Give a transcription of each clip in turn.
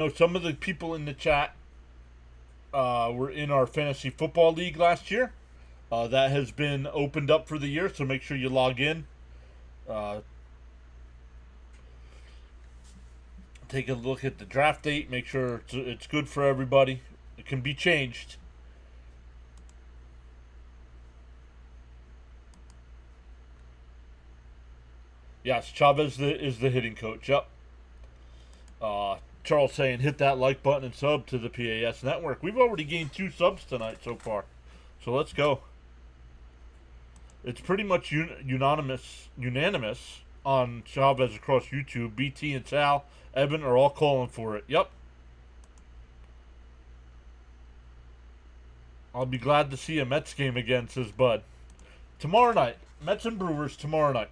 know some of the people in the chat were in our fantasy football league last year. That has been opened up for the year, so make sure you log in. Uh, Take a look at the draft date. Make sure it's good for everybody. It can be changed. Yes, Chavez is the hitting coach. Yep. Charles saying hit that like button and sub to the PAS network. We've already gained 2 subs tonight so far, so let's go. It's pretty much unanimous on Chavez across YouTube. BT and Sal, Evan are all calling for it. Yep. I'll be glad to see a Mets game again, says Bud. Tomorrow night. Mets and Brewers tomorrow night.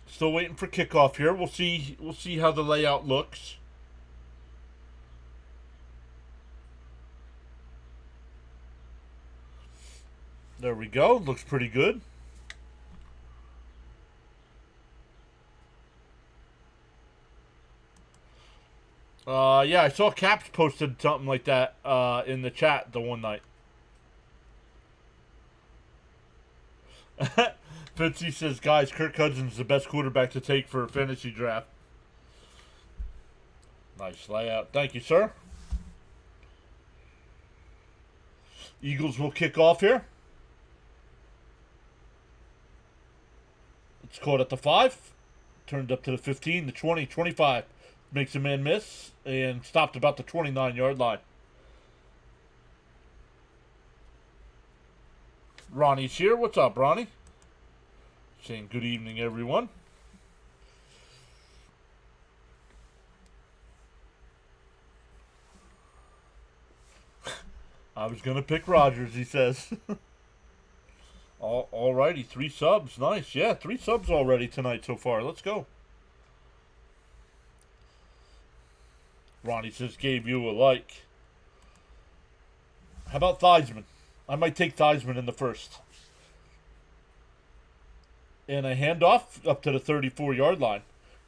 Still waiting for kickoff here. We'll see how the layout looks. There we go. Looks pretty good. Yeah, I saw Caps posted something like that in the chat the one night. Fitzy says, guys, Kirk Cousins is the best quarterback to take for a fantasy draft. Nice layout. Thank you, sir. Eagles will kick off here. It's caught at the 5. Turned up to the 15, the 20, 25. Makes a man miss and stopped about the 29-yard line. Ronnie's here. What's up, Ronnie? Saying good evening, everyone. I was going to pick Rodgers, he says. Alrighty, 3 subs. Nice. Yeah, 3 subs already tonight so far. Let's go. Ronnie says, gave you a like. How about Theismann? I might take Theismann in the first. And a handoff up to the 34-yard line.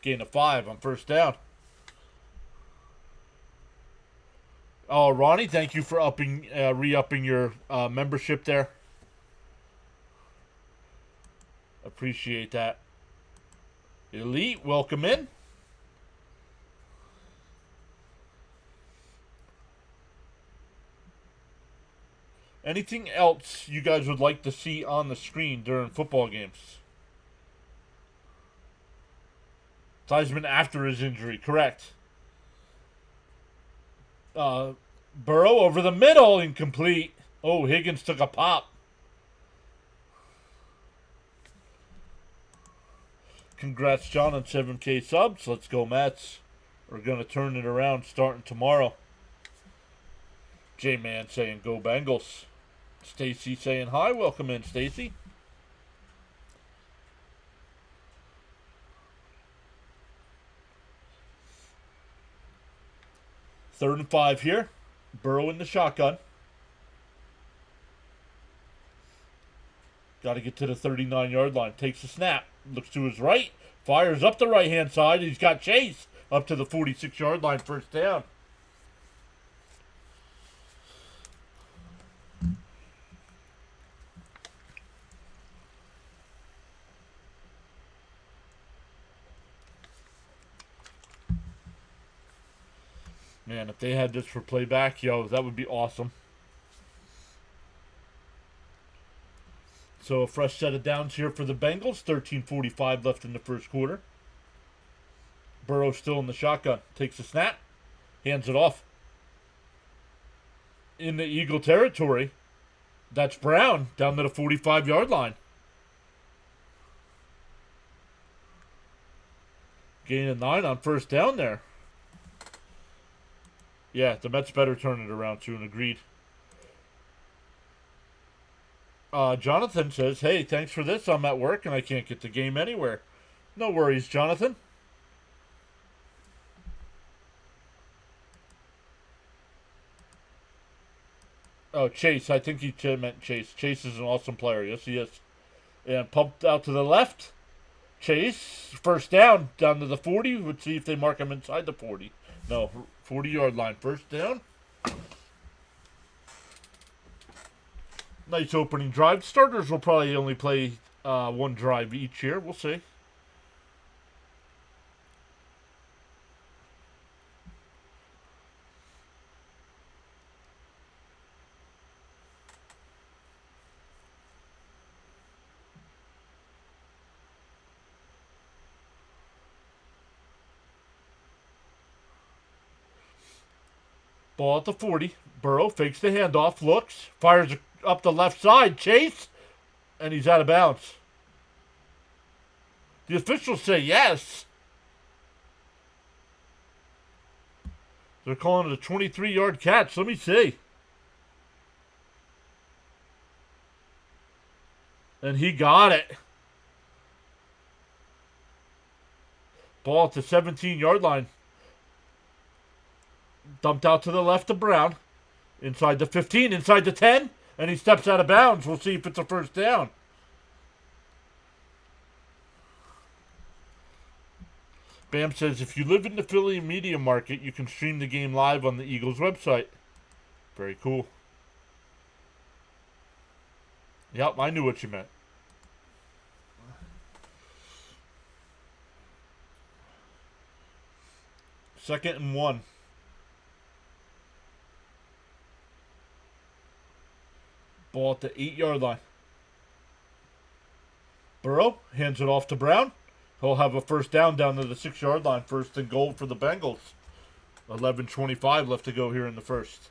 Gain of 5 on first down. Oh, Ronnie, thank you for re-upping your membership there. Appreciate that. Elite, welcome in. Anything else you guys would like to see on the screen during football games? Theismann after his injury, correct. Burrow over the middle, incomplete. Oh, Higgins took a pop. Congrats, John, on 7K subs. Let's go, Mets. We're going to turn it around starting tomorrow. J-Man saying go Bengals. Stacy saying hi. Welcome in, Stacy. Third and 5 here. Burrow in the shotgun. Got to get to the 39-yard line. Takes a snap. Looks to his right. Fires up the right-hand side. He's got Chase up to the 46-yard line. First down. Man, if they had this for playback, yo, that would be awesome. So a fresh set of downs here for the Bengals. 13:45 left in the first quarter. Burrow still in the shotgun. Takes a snap. Hands it off. In the Eagle territory. That's Brown down to the 45-yard line. Gain of 9 on first down there. Yeah, the Mets better turn it around soon. Agreed. Jonathan says, hey, thanks for this. I'm at work and I can't get the game anywhere. No worries, Jonathan. Oh, Chase. I think he meant Chase. Chase is an awesome player. Yes, he is. And pumped out to the left. Chase, first down to the 40. Let's see if they mark him inside the 40. No, 40-yard line. First down. Nice opening drive. Starters will probably only play one drive each year. We'll see. Ball at the 40. Burrow fakes the handoff, looks, fires up the left side. Chase, and he's out of bounds. The officials say yes. They're calling it a 23-yard catch. Let me see. And he got it. Ball at the 17-yard line. Dumped out to the left of Brown. Inside the 15, inside the 10. And he steps out of bounds. We'll see if it's a first down. Bam says, if you live in the Philly media market, you can stream the game live on the Eagles website. Very cool. Yep, I knew what you meant. Second and 1. Ball at the 8-yard line. Burrow hands it off to Brown. He'll have a first down to the 6-yard line. First and goal for the Bengals. 11:25 left to go here in the first.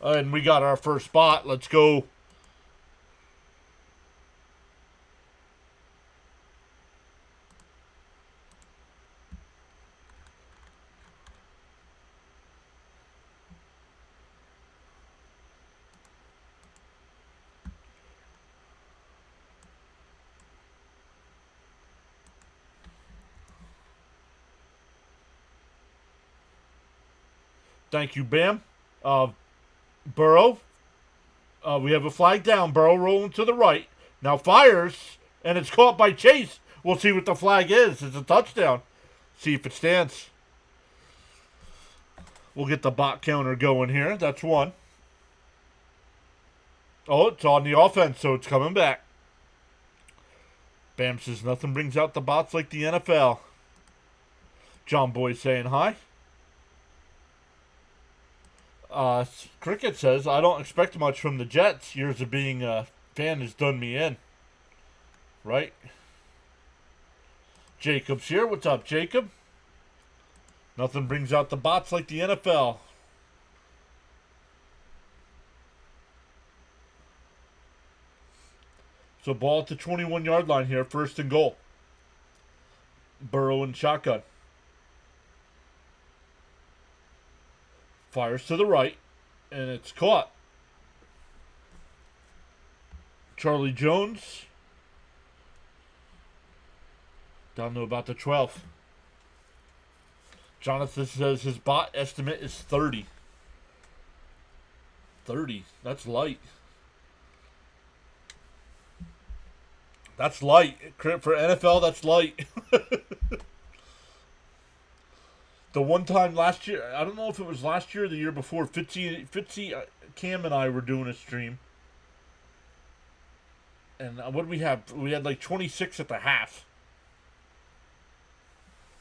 And we got our first spot. Let's go. Thank you, Bam. Burrow. We have a flag down. Burrow rolling to the right. Now fires, and it's caught by Chase. We'll see what the flag is. It's a touchdown. See if it stands. We'll get the bot counter going here. That's one. Oh, it's on the offense, so it's coming back. Bam says nothing brings out the bots like the NFL. John Boy saying hi. Cricket says, I don't expect much from the Jets. Years of being a fan has done me in. Right? Jacob's here. What's up, Jacob? Nothing brings out the bots like the NFL. So ball at the 21-yard line here. First and goal. Burrow and shotgun. Fires to the right, and it's caught. Charlie Jones down to about the 12th. Jonathan says his bot estimate is 30. 30. That's light. That's light. For NFL, that's light. The one time last year, I don't know if it was last year or the year before, Fitzy, Cam and I were doing a stream. And what did we have? We had like 26 at the half.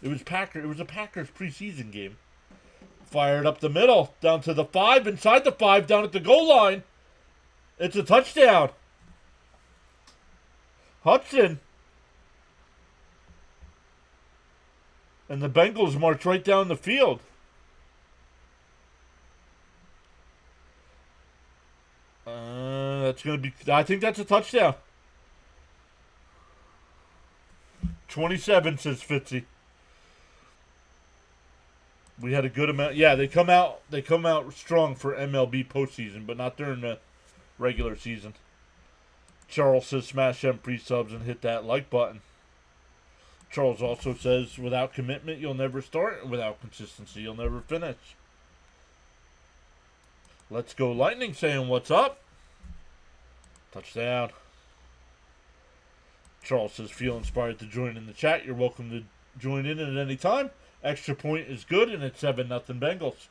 It was a Packers preseason game. Fired up the middle, down to the 5, inside the 5, down at the goal line. It's a touchdown. Hudson. And the Bengals march right down the field. That's going to be... I think that's a touchdown. 27, says Fitzy. We had a good amount... Yeah, they come out strong for MLB postseason, but not during the regular season. Charles says smash them pre-subs and hit that like button. Charles also says, without commitment, you'll never start. Without consistency, you'll never finish. Let's go Lightning saying, what's up? Touchdown. Charles says, feel inspired to join in the chat. You're welcome to join in at any time. Extra point is good, and it's 7-0 Bengals.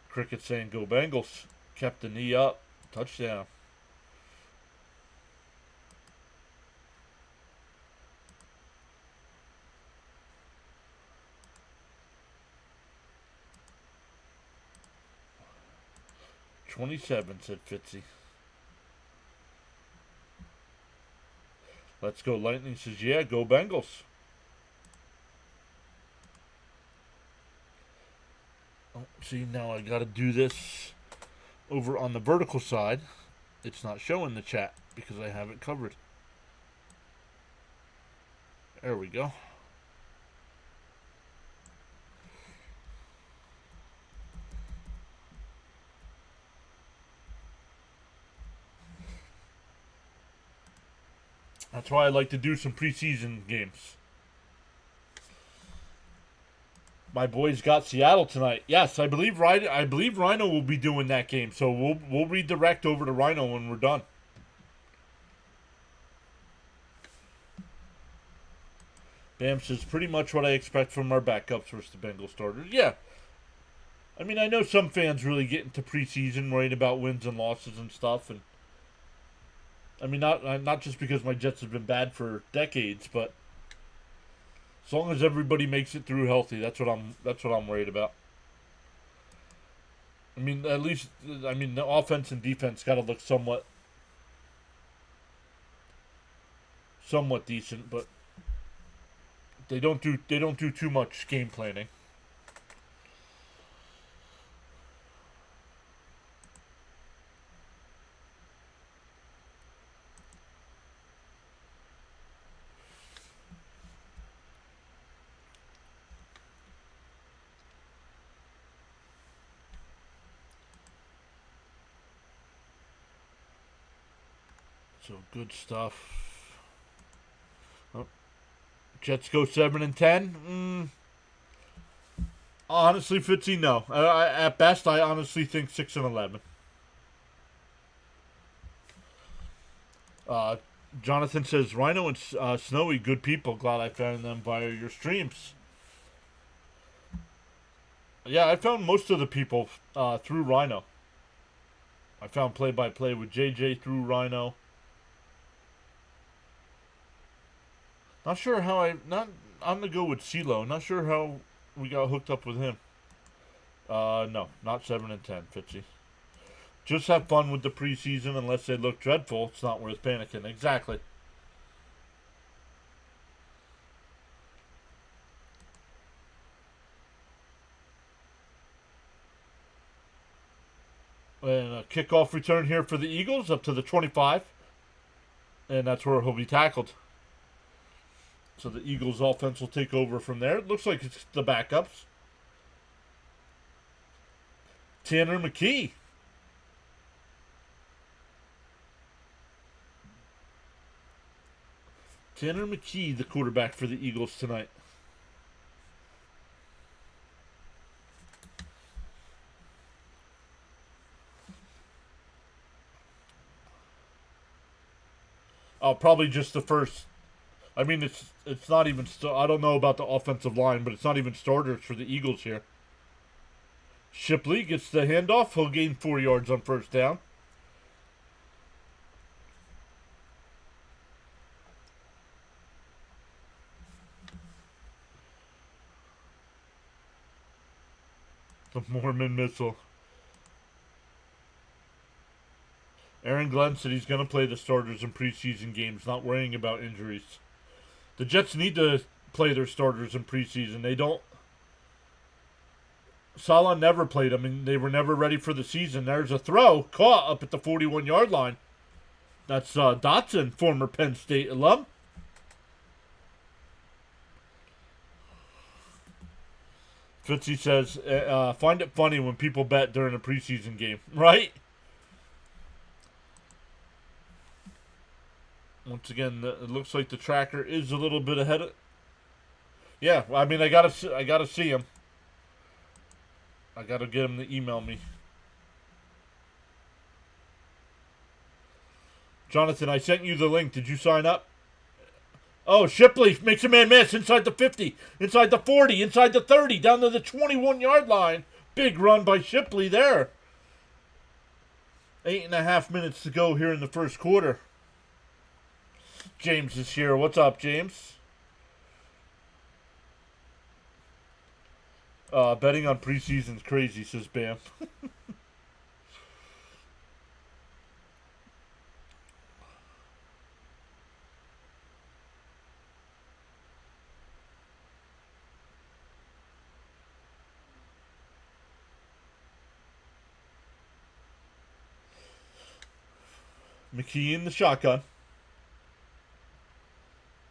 Cricket saying, go Bengals. Kept the knee up. Touchdown. "27," said Fitzy. Let's go. Lightning says, yeah, go Bengals. Oh, see, now I got to do this over on the vertical side. It's not showing the chat because I have it covered. There we go. That's why I like to do some preseason games. My boys got Seattle tonight. Yes, I believe Rhino will be doing that game. So we'll redirect over to Rhino when we're done. Bam says pretty much what I expect from our backups versus the Bengals starters. Yeah. I mean, I know some fans really get into preseason worrying about wins and losses and stuff, and I mean not just because my Jets have been bad for decades, but as long as everybody makes it through healthy, that's what I'm worried about. I mean, at least the offense and defense got to look somewhat decent, but they don't do too much game planning. So good stuff. Oh. Jets go 7-10. Honestly, Fitzy, no. At best, I honestly think 6-11. Jonathan says, Rhino and Snowy, good people. Glad I found them via your streams. Yeah, I found most of the people through Rhino. I found play-by-play with JJ through Rhino. Not sure how I'm gonna go with CeeLo. Not sure how we got hooked up with him. No, not 7-10, Fitzy. Just have fun with the preseason. Unless they look dreadful, it's not worth panicking. Exactly. And a kickoff return here for the Eagles up to the 25. And that's where he'll be tackled. So the Eagles offense will take over from there. It looks like it's the backups. Tanner McKee. Tanner McKee, the quarterback for the Eagles tonight. Probably just the first. I mean, it's not even. I don't know about the offensive line, but it's not even starters for the Eagles here. Shipley gets the handoff. He'll gain 4 yards on first down. The Mormon missile. Aaron Glenn said he's going to play the starters in preseason games, not worrying about injuries. The Jets need to play their starters in preseason. They don't. Saleh never played them, and they were never ready for the season. There's a throw caught up at the 41-yard line. That's Dotson, former Penn State alum. Fitzy says, find it funny when people bet during a preseason game, right? Once again, it looks like the tracker is a little bit ahead of. Yeah, I mean, I gotta see him. I gotta get him to email me. Jonathan, I sent you the link. Did you sign up? Oh, Shipley makes a man miss inside the 50, inside the 40, inside the 30, down to the 21-yard line. Big run by Shipley there. 8.5 minutes to go here in the first quarter. James is here. What's up, James? Betting on preseason's crazy, says Bam. McKee in the shotgun.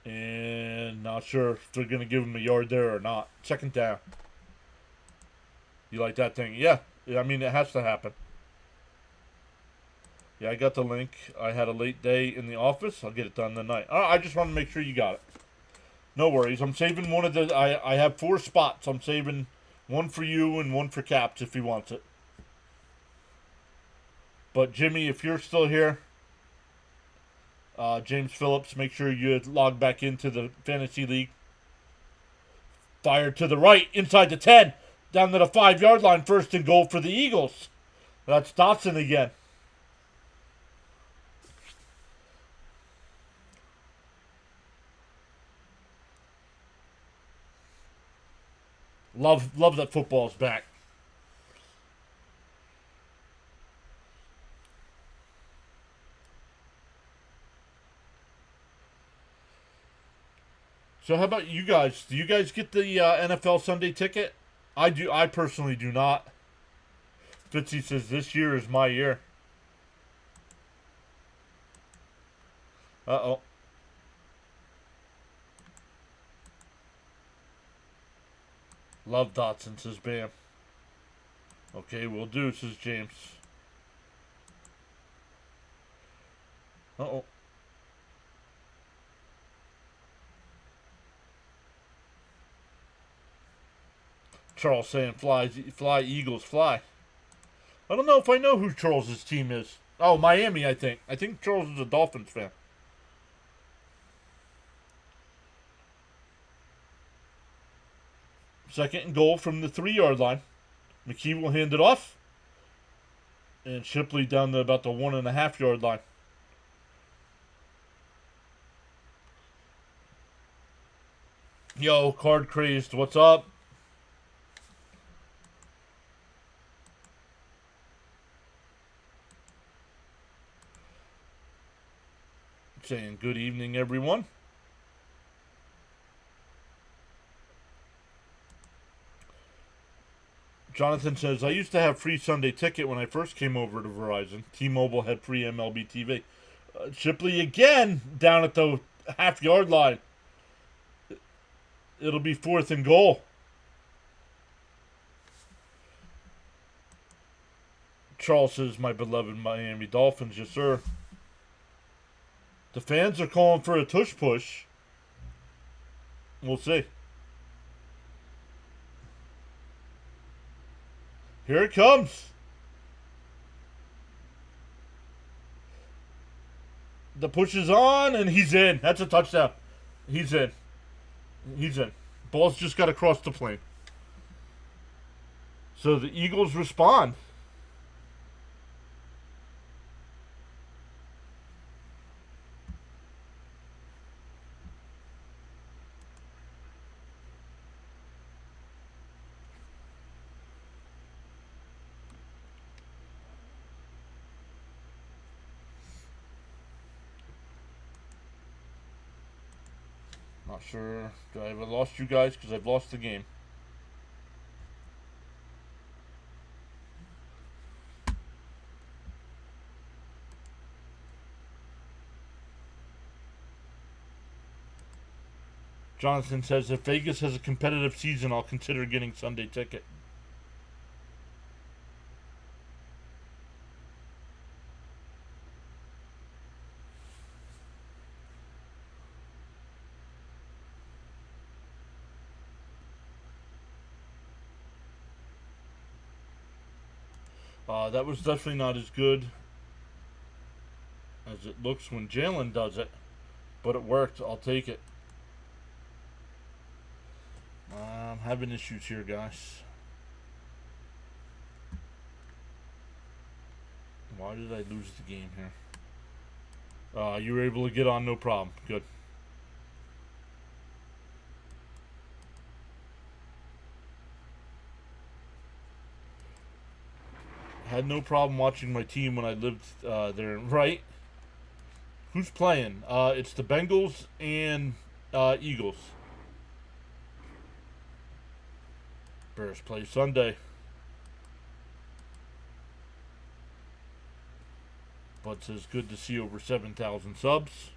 And not sure if they're going to give him a yard there or not. Second down. You like that thing? Yeah. I mean, it has to happen. Yeah, I got the link. I had a late day in the office. I'll get it done tonight. I just want to make sure you got it. No worries. I'm saving one of the... I have 4 spots. I'm saving one for you and one for Caps if he wants it. But, Jimmy, if you're still here... James Phillips, make sure you log back into the Fantasy League. Fired to the right, inside the 10. Down to the 5-yard line, first and goal for the Eagles. That's Dotson again. Love that football's back. So how about you guys? Do you guys get the NFL Sunday ticket? I do. I personally do not. Fitzy says this year is my year. Uh-oh. Love Dotson, says Bam. Okay, we'll do, says James. Uh-oh. Charles saying fly Eagles fly. I don't know if I know who Charles's team is. Oh, Miami, I think. I think Charles is a Dolphins fan. Second and goal from the 3-yard line. McKee will hand it off. And Shipley down to about the 1.5-yard line. Yo, Card Crazed, what's up? Saying good evening, everyone. Jonathan says, I used to have free Sunday ticket when I first came over to Verizon. T-Mobile had free MLB TV. Shipley again down at the half-yard line. It'll be 4th and goal. Charles says, my beloved Miami Dolphins, yes, sir. The fans are calling for a tush push. We'll see. Here it comes. The push is on, and he's in. That's a touchdown. He's in. He's in. Ball's just got to cross the plane. So the Eagles respond. Not sure. Do I have lost you guys? Because I've lost the game. Jonathan says, if Vegas has a competitive season, I'll consider getting Sunday ticket. That was definitely not as good. as it looks when Jalen does it. But it worked. I'll take it. I'm having issues here, guys. Why did I lose the game here? You were able to get on, no problem. Good. Had no problem watching my team when I lived there. Right? Who's playing? It's the Bengals and Eagles. Bears play Sunday. But says good to see over 7,000 subs.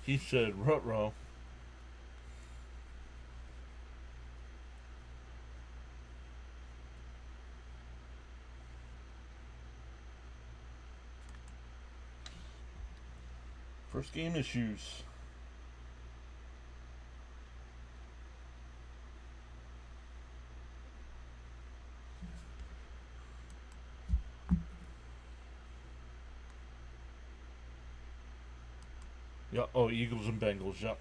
He said, "Ruh-roh." First game issues. Yeah. Oh, Eagles and Bengals. Yeah.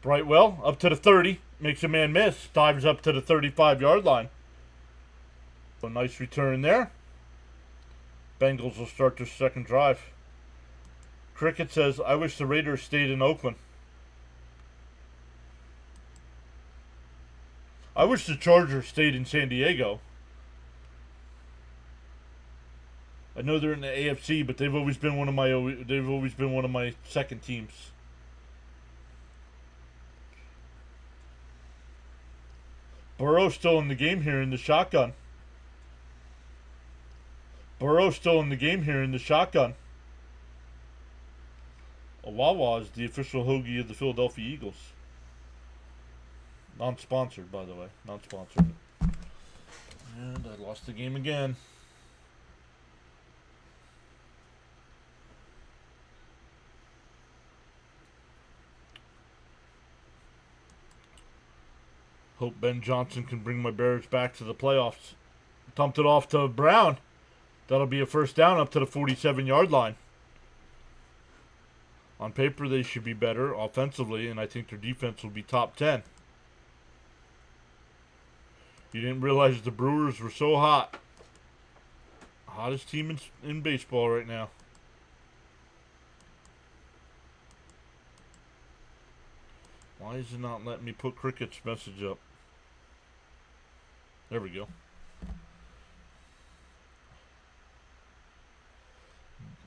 Brightwell up to the 30. Makes a man miss. Dives up to the 35-yard line. A nice return there. Bengals will start their second drive. Cricket says, I wish the Raiders stayed in Oakland. I wish the Chargers stayed in San Diego. I know they're in the AFC, but they've always been one of my second teams. Burrow still in the game here in the shotgun. Burrow still in the game here in the shotgun. A Wawa is the official hoagie of the Philadelphia Eagles. Non-sponsored, by the way. Non-sponsored. And I lost the game again. Hope Ben Johnson can bring my Bears back to the playoffs. Dumped it off to Brown. That'll be a first down up to the 47-yard line. On paper, they should be better offensively, and I think their defense will be top 10. You didn't realize the Brewers were so hot. Hottest team in baseball right now. Why is it not letting me put Cricket's message up? There we go.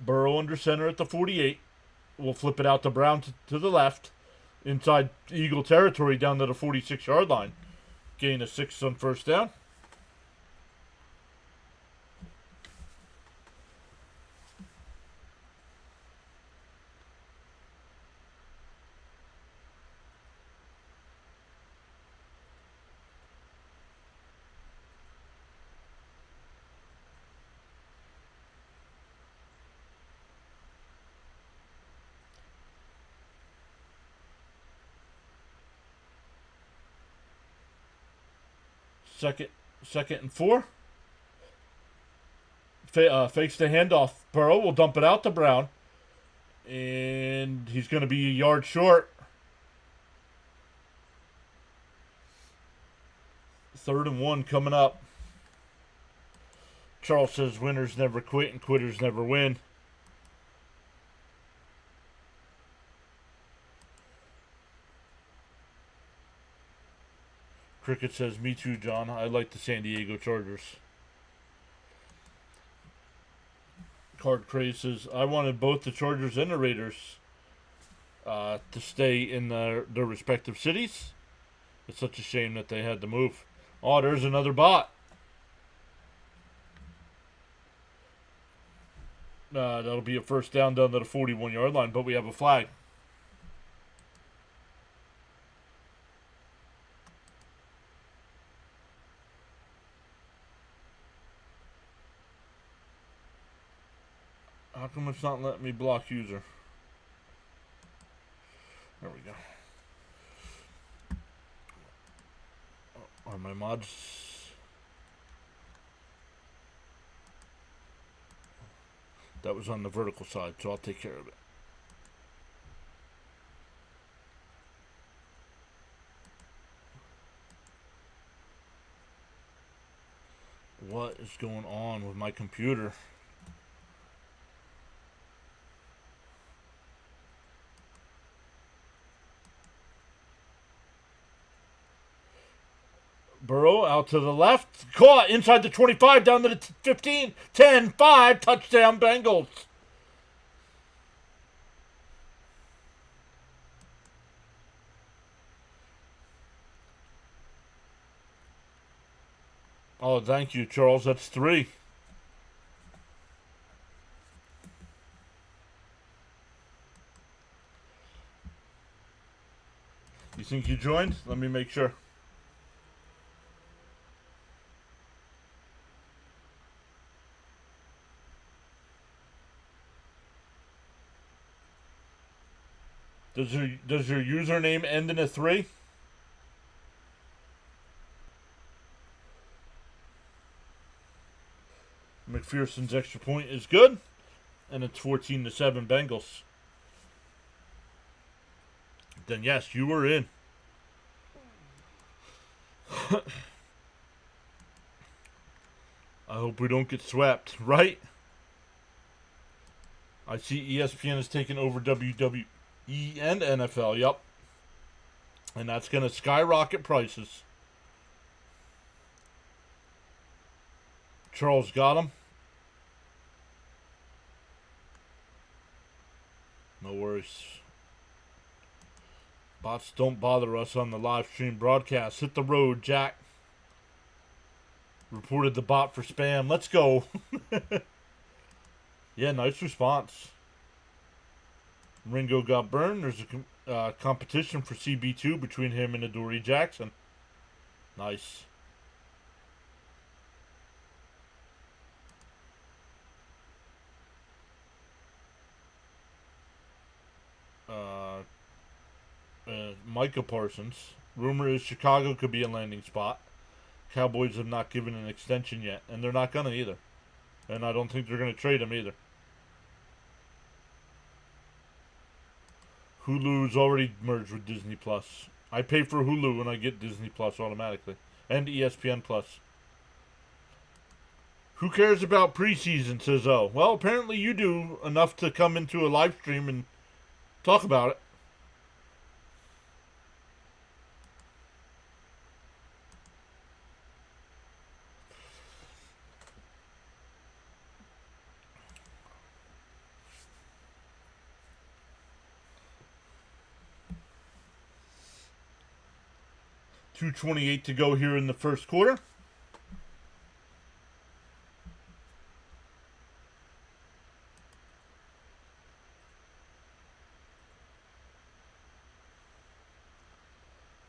Burrow under center at the 48. We'll flip it out to Brown to the left. Inside Eagle territory down to the 46-yard line. Gain of 6 on first down. Second and 4. Fakes the handoff. Burrow will dump it out to Brown. And he's going to be a yard short. 3rd and 1 coming up. Charles says winners never quit and quitters never win. Cricket says, me too, John. I like the San Diego Chargers. Card Craze says, I wanted both the Chargers and the Raiders to stay in their respective cities. It's such a shame that they had to move. Oh, there's another bot. That'll be a first down to the 41-yard line, but we have a flag. How come it's not letting me block user? There we go. Are my mods... That was on the vertical side, so I'll take care of it. What is going on with my computer? Burrow out to the left. Caught inside the 25, down to the 15. 10, 5, touchdown Bengals. Oh, thank you, Charles. That's 3. You think you joined? Let me make sure. Does your username end in a 3? McPherson's extra point is good, and it's 14-7 Bengals. Then yes, you were in. I hope we don't get swept, right? I see ESPN has taken over WWE and NFL, yep. And that's going to skyrocket prices. Charles got him. No worries. Bots don't bother us on the live stream broadcast. Hit the road, Jack. Reported the bot for spam. Let's go. Yeah, nice response. Ringo got burned. There's a competition for CB2 between him and Adoree Jackson. Nice. Micah Parsons. Rumor is Chicago could be a landing spot. Cowboys have not given an extension yet, and they're not gonna either. And I don't think they're gonna trade him either. Hulu's already merged with Disney Plus. I pay for Hulu and I get Disney Plus automatically, and ESPN Plus. Who cares about preseason, says O. Well, apparently you do enough to come into a live stream and talk about it. .228 to go here in the first quarter.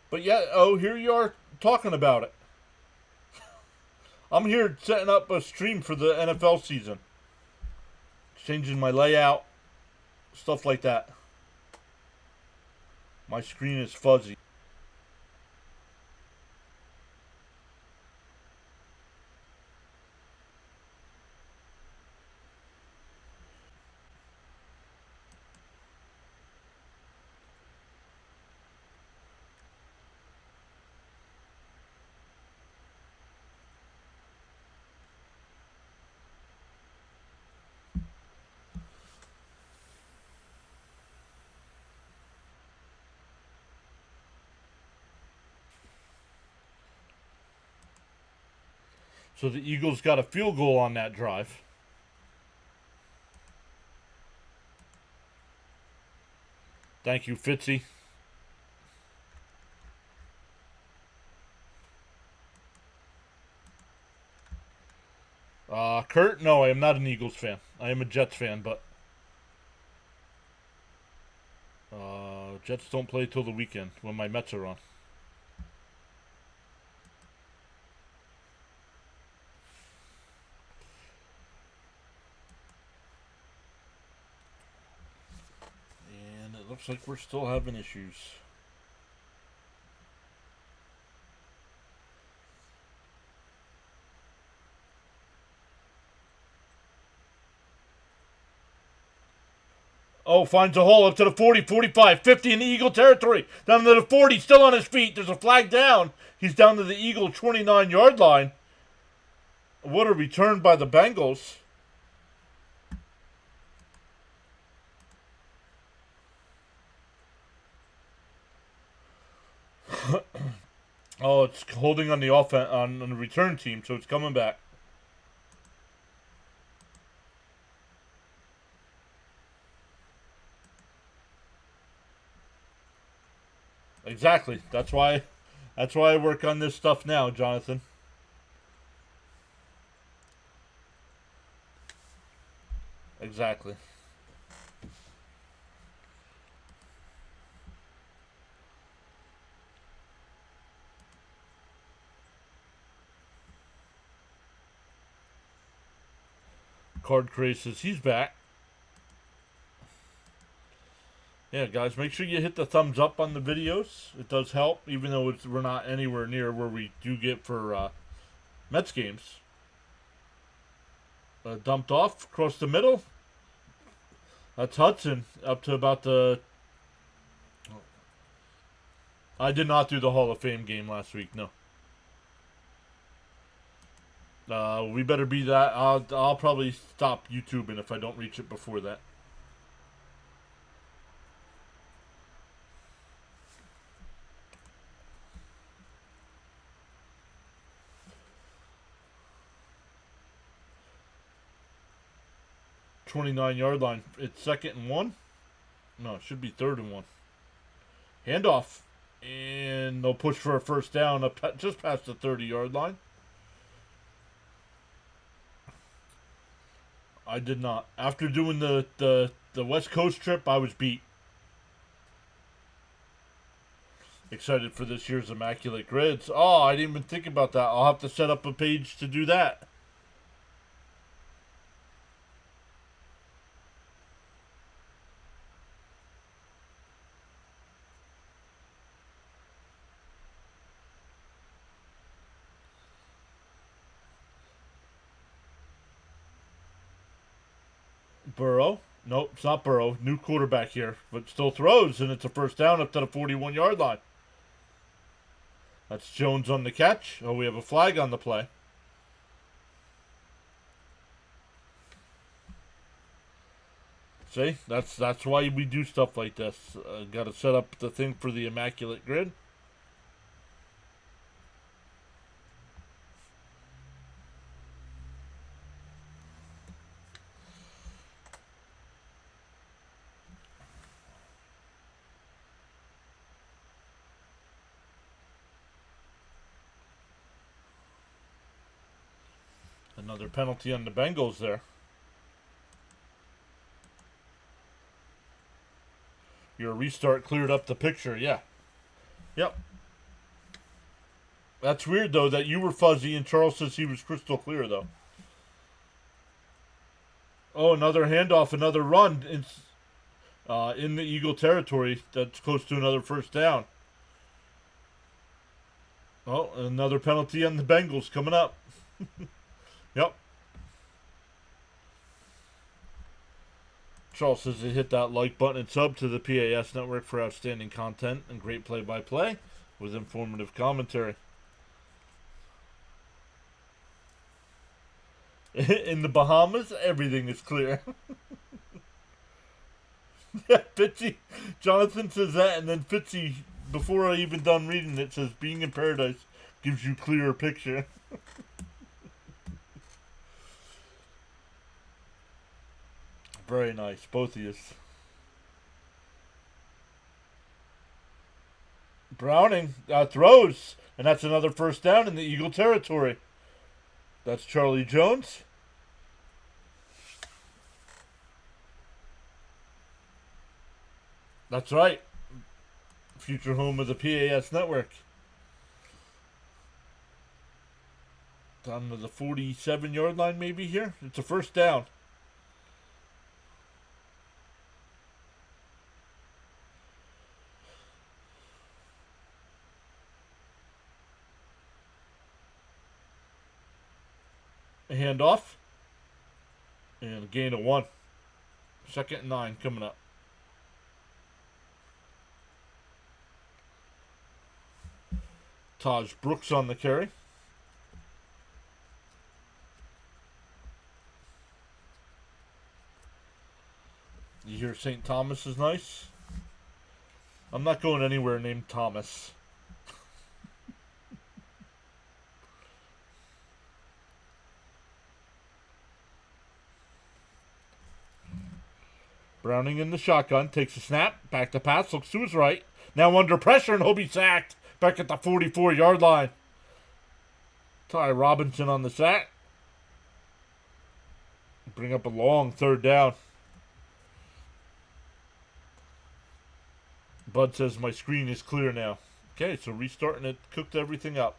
But yeah, oh, here you are talking about it. I'm here setting up a stream for the NFL season. Changing my layout. Stuff like that. My screen is fuzzy. So the Eagles got a field goal on that drive. Thank you, Fitzy. Kurt, no, I am not an Eagles fan. I am a Jets fan, but Jets don't play till the weekend when my Mets are on. And it looks like we're still having issues. Oh, finds a hole up to the 40, 45, 50 in the Eagle territory. Down to the 40, still on his feet. There's a flag down. He's down to the Eagle 29-yard line. What a return by the Bengals. Oh, it's holding on the offense on the return team, so it's coming back. Exactly. That's why I work on this stuff now, Jonathan. Exactly. Card Craze says he's back. Yeah, guys, make sure you hit the thumbs up on the videos. It does help, even though we're not anywhere near where we do get for Mets games. Dumped off across the middle. That's Hudson up to about the... I did not do the Hall of Fame game last week, no. We better be that. I'll probably stop YouTubing if I don't reach it before that. ...29-yard line. It's 2nd and 1. No, it should be 3rd and 1. Handoff. And they'll push for a first down up just past the 30-yard line. I did not. After doing the West Coast trip, I was beat. Excited for this year's Immaculate Grids. Oh, I didn't even think about that. I'll have to set up a page to do that. Burrow. Nope, it's not Burrow. New quarterback here, but still throws, and it's a first down up to the 41-yard line. That's Jones on the catch. Oh, we have a flag on the play. See, that's why we do stuff like this. Got to set up the thing for the Immaculate Grid. Another penalty on the Bengals there. Your restart cleared up the picture, yeah. Yep. That's weird, though, that you were fuzzy and Charles says he was crystal clear, though. Oh, another handoff, another run. It's in the Eagle territory. That's close to another first down. Oh, another penalty on the Bengals coming up. Yep. Charles says they hit that like button and sub to the PAS network for outstanding content and great play-by-play with informative commentary. In the Bahamas, everything is clear. Yeah, Fitzy. Jonathan says that, and then Fitzy, before I even done reading it, says being in paradise gives you clearer picture. Very nice, both of you. Browning throws, and that's another first down in the Eagle territory. That's Charlie Jones. That's right. Future home of the PAS network. Down to the 47-yard line maybe here. It's a first down. A handoff. And a gain of 1. 2nd and 9 coming up. Taj Brooks on the carry. You hear St. Thomas is nice? I'm not going anywhere named Thomas. Browning in the shotgun, takes a snap, back to pass, looks to his right. Now under pressure, and he'll be sacked. Back at the 44-yard line. Ty Robinson on the sack. Bring up a long 3rd down. Bud says my screen is clear now. Okay, so restarting it, cooked everything up.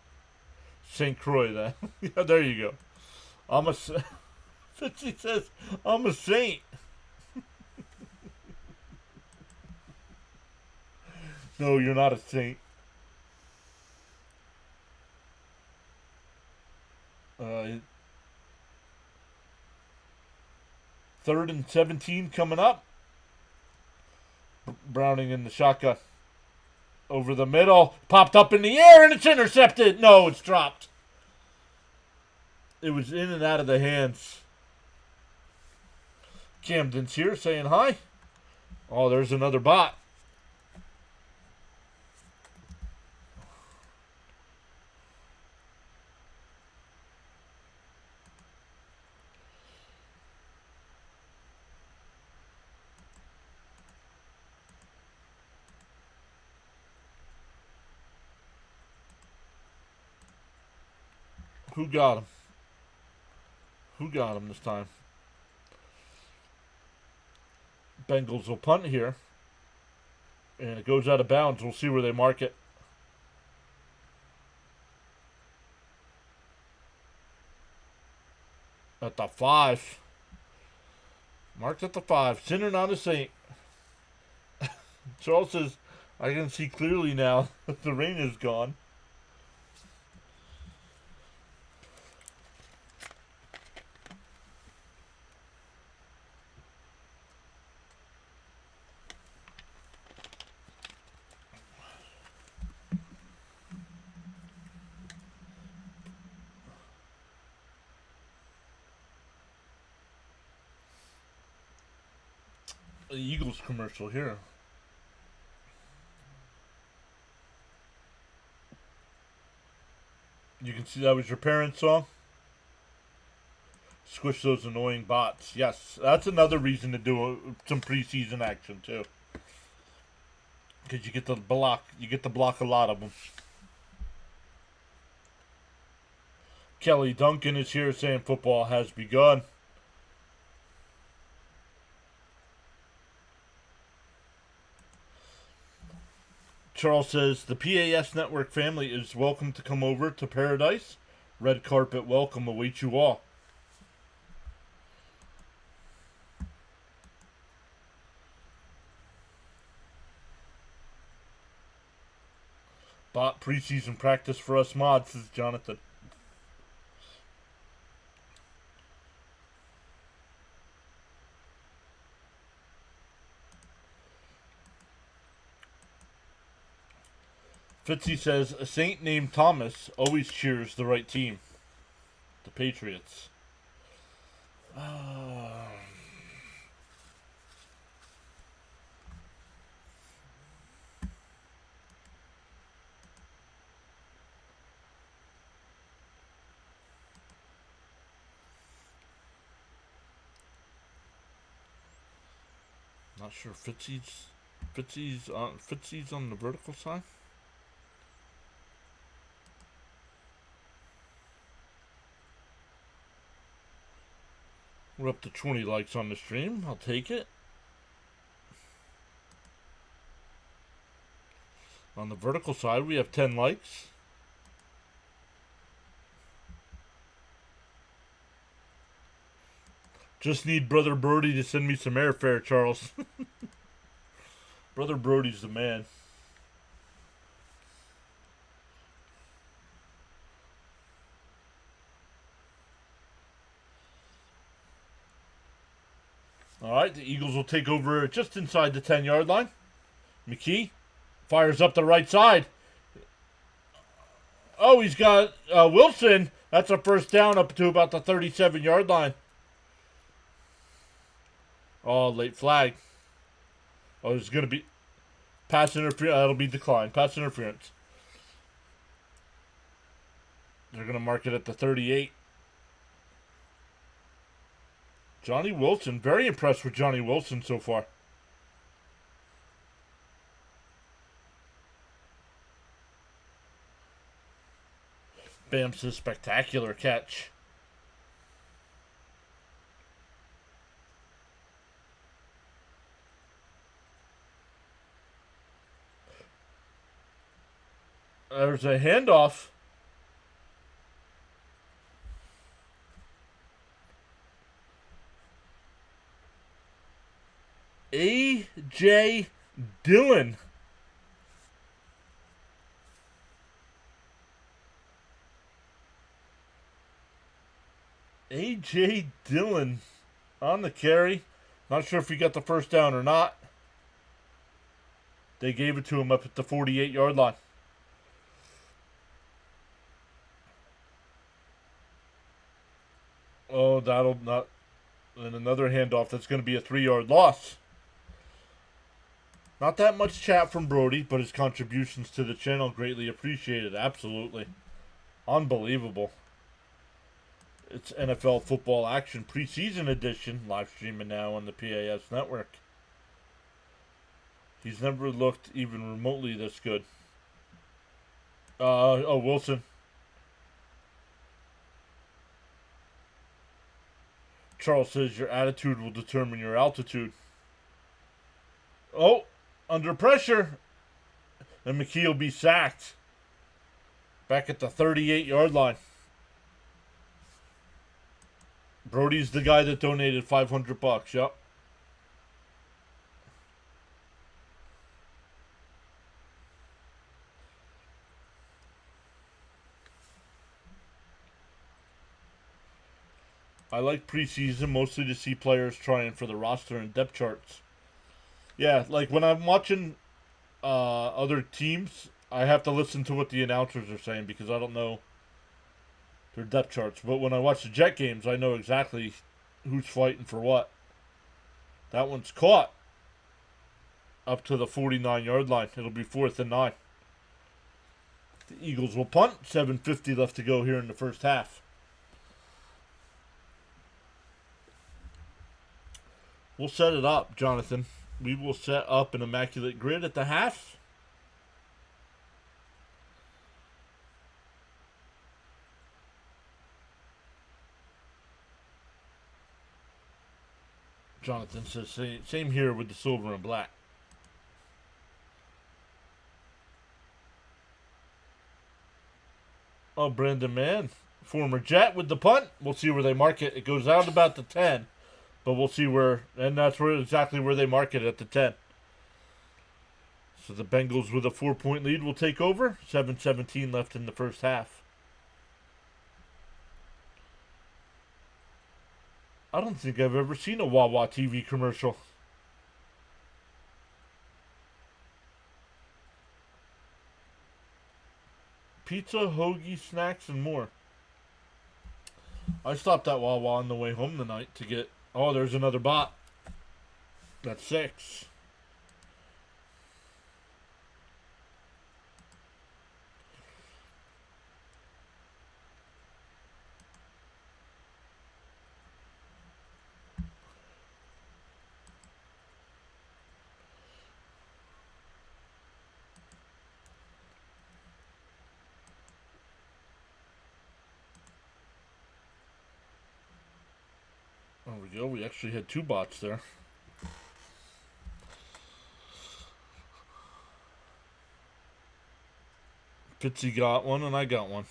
St. Croix then. Yeah, there you go. I'm a... Fitzy says, I'm a saint. No, you're not a saint. 3rd and 17 coming up. Browning in the shotgun. Over the middle. Popped up in the air and it's intercepted. No, it's dropped. It was in and out of the hands. Camden's here saying hi. Oh, there's another bot. Who got him? Who got him this time? Bengals will punt here. And it goes out of bounds. We'll see where they mark it. At the 5. Marked at the 5. Sinner, not a saint. Charles says, I can see clearly now that the rain is gone. The Eagles commercial here. You can see that was your parents' song. Squish those annoying bots. Yes, that's another reason to do some preseason action too. Because you get to block a lot of them. Kelly Duncan is here saying football has begun. Charles says the PAS Network family is welcome to come over to Paradise. Red carpet welcome awaits you all. Bot preseason practice for us mods, says Jonathan. Fitzy says, a saint named Thomas always cheers the right team. The Patriots. Not sure Fitzy's on the vertical side. We're up to 20 likes on the stream. I'll take it. On the vertical side, we have 10 likes. Just need Brother Brody to send me some airfare, Charles. Brother Brody's the man. All right, the Eagles will take over just inside the 10-yard line. McKee fires up the right side. Oh, he's got Wilson. That's a first down up to about the 37-yard line. Oh, late flag. Oh, there's going to be pass interference. That'll be declined. Pass interference. They're going to mark it at the 38. Johnny Wilson. Very impressed with Johnny Wilson so far. Bam's a spectacular catch. There's a handoff. A.J. Dillon. A.J. Dillon on the carry. Not sure if he got the first down or not. They gave it to him up at the 48-yard line. Oh, that'll not. And another handoff. That's going to be a 3-yard loss. Not that much chat from Brody, but his contributions to the channel greatly appreciated. Absolutely. Unbelievable. It's NFL Football Action Preseason Edition, live streaming now on the PAS Network. He's never looked even remotely this good. Wilson. Charles says your attitude will determine your altitude. Oh, under pressure. And McKee will be sacked. Back at the 38-yard line. Brody's the guy that donated $500. Yep. I like preseason mostly to see players trying for the roster and depth charts. Yeah, like when I'm watching other teams, I have to listen to what the announcers are saying because I don't know their depth charts. But when I watch the Jet games, I know exactly who's fighting for what. That one's caught up to the 49-yard line. It'll be 4th and 9. The Eagles will punt. 7:50 left to go here in the first half. We'll set it up, Jonathan. We will set up an immaculate grid at the half. Jonathan says, same here with the silver and black. Oh, Brandon Mann, former Jet with the punt. We'll see where they mark it. It goes out about the 10. But we'll see where, and that's exactly where they mark it at the 10. So the Bengals with a 4-point lead will take over. 7:17 left in the first half. I don't think I've ever seen a Wawa TV commercial. Pizza, hoagie, snacks, and more. I stopped at Wawa on the way home tonight to get... Oh, there's another bot. That's 6. There we go. We actually had 2 bots there. Fitzy got one and I got one.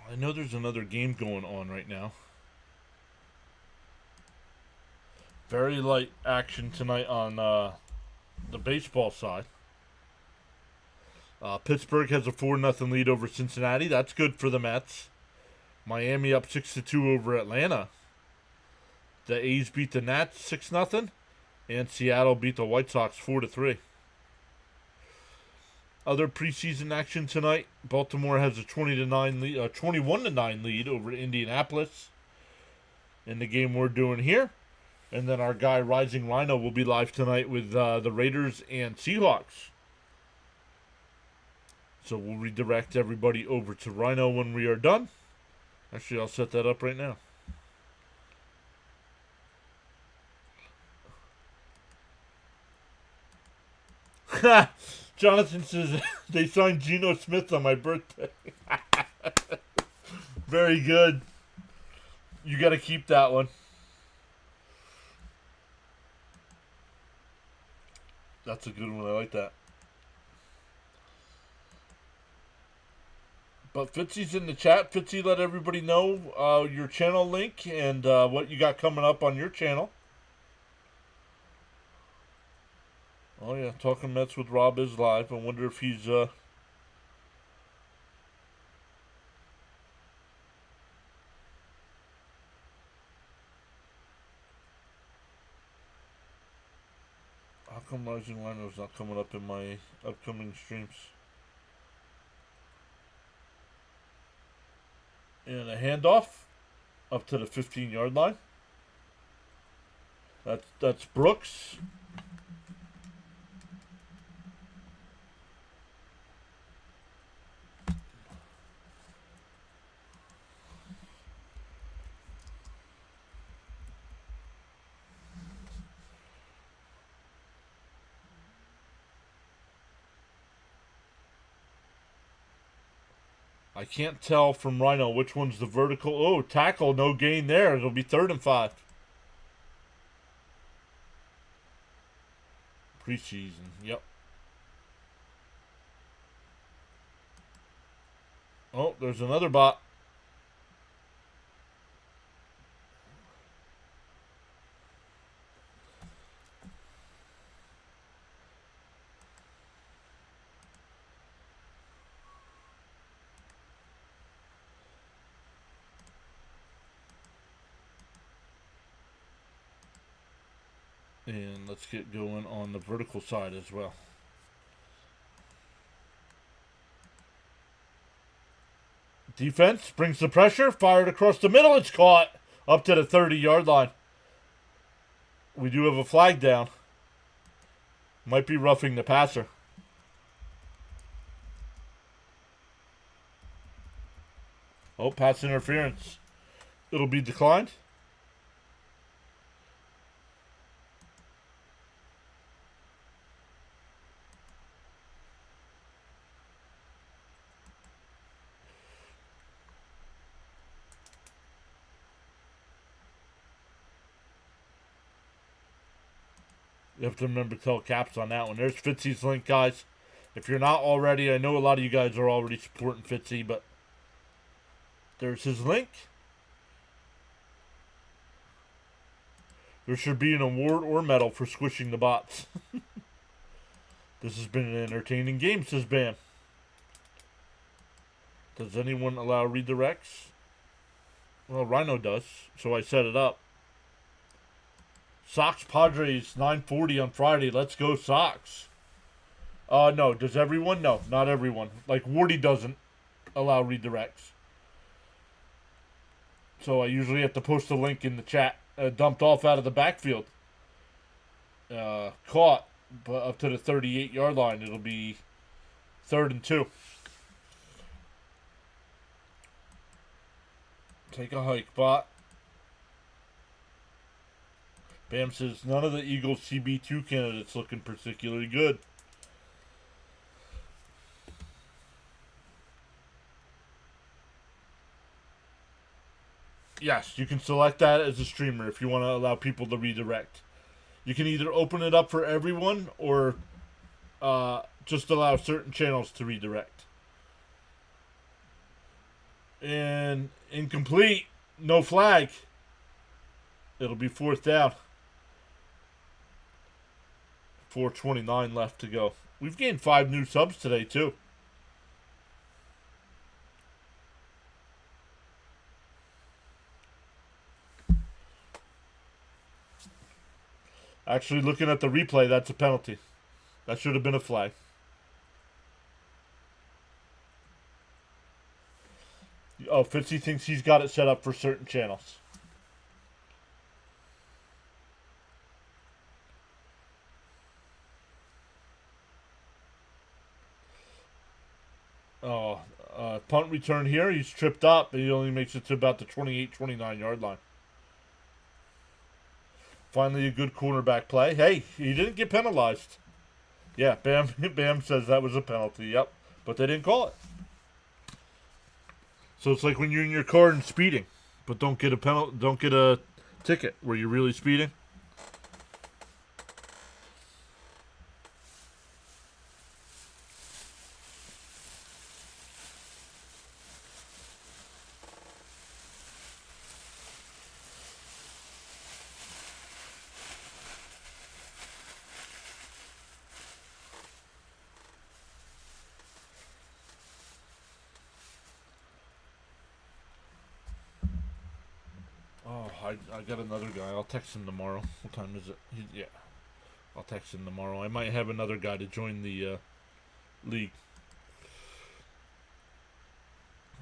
I know there's another game going on right now. Very light action tonight on the baseball side. Pittsburgh has a 4-0 lead over Cincinnati. That's good for the Mets. Miami up 6-2 over Atlanta. The A's beat the Nats 6-0. And Seattle beat the White Sox 4-3. Other preseason action tonight. Baltimore has a 21-9 lead over Indianapolis in the game we're doing here. And then our guy Rising Rhino will be live tonight with the Raiders and Seahawks. So we'll redirect everybody over to Rhino when we are done. Actually, I'll set that up right now. Jonathan says they signed Geno Smith on my birthday. Very good. You got to keep that one. That's a good one. I like that. But Fitzy's in the chat. Fitzy, let everybody know your channel link and what you got coming up on your channel. Oh, yeah. Talking Mets with Rob is live. I wonder if he's... How come Rising Rhino's not coming up in my upcoming streams? And a handoff up to the 15-yard line. That's Brooks. I can't tell from Rhino which one's the vertical. Oh, tackle, no gain there. It'll be 3rd and 5. Preseason, yep. Oh, there's another bot. And let's get going on the vertical side as well. Defense brings the pressure, fired across the middle, it's caught up to the 30-yard line. We do have a flag down. Might be roughing the passer. Oh, pass interference. It'll be declined. You have to remember to tell caps on that one. There's Fitzy's link, guys. If you're not already, I know a lot of you guys are already supporting Fitzy, but there's his link. There should be an award or medal for squishing the bots. This has been an entertaining game, says Bam. Does anyone allow redirects? Well, Rhino does, so I set it up. Sox Padres 9:40 on Friday. Let's go Sox. No. Does everyone? No, not everyone. Like Wardy doesn't allow redirects. So I usually have to post a link in the chat. Dumped off out of the backfield. Caught, but up to the 38-yard line. It'll be 3rd and 2. Take a hike, bot. Bam says, none of the Eagles CB2 candidates looking particularly good. Yes, you can select that as a streamer if you want to allow people to redirect. You can either open it up for everyone or just allow certain channels to redirect. And incomplete, no flag. It'll be 4th down. 4:29 left to go. We've gained 5 new subs today, too. Actually, looking at the replay, that's a penalty. That should have been a flag. Oh, Fitzy thinks he's got it set up for certain channels. Oh, punt return here. He's tripped up, but he only makes it to about the 28-29 yard line. Finally, a good cornerback play. Hey, he didn't get penalized. Yeah, Bam says that was a penalty. Yep, but they didn't call it. So it's like when you're in your car and speeding, but don't get a ticket where you're really speeding. Oh, I got another guy. I'll text him tomorrow. What time is it? Yeah, I'll text him tomorrow. I might have another guy to join the league.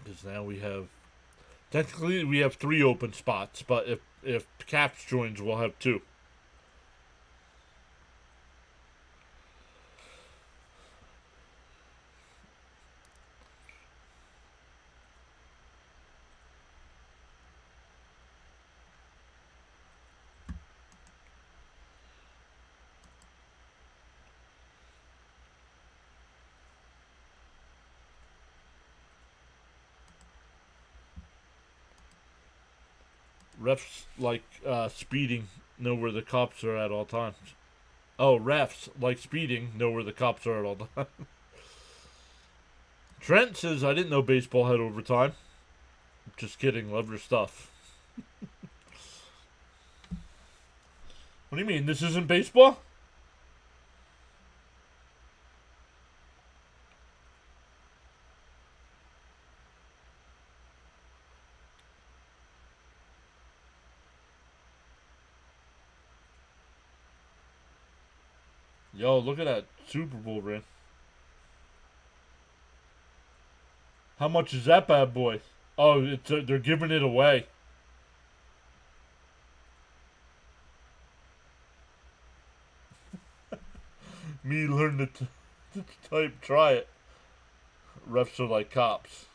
Because now technically we have 3 open spots, but if Caps joins, we'll have 2. Refs like speeding know where the cops are at all times. Oh, refs like speeding know where the cops are at all times. Trent says, I didn't know baseball had overtime. Just kidding. Love your stuff. What do you mean? This isn't baseball? Yo, look at that Super Bowl ring. How much is that bad boy? Oh, they're giving it away. Me learn to type, try it. Refs are like cops.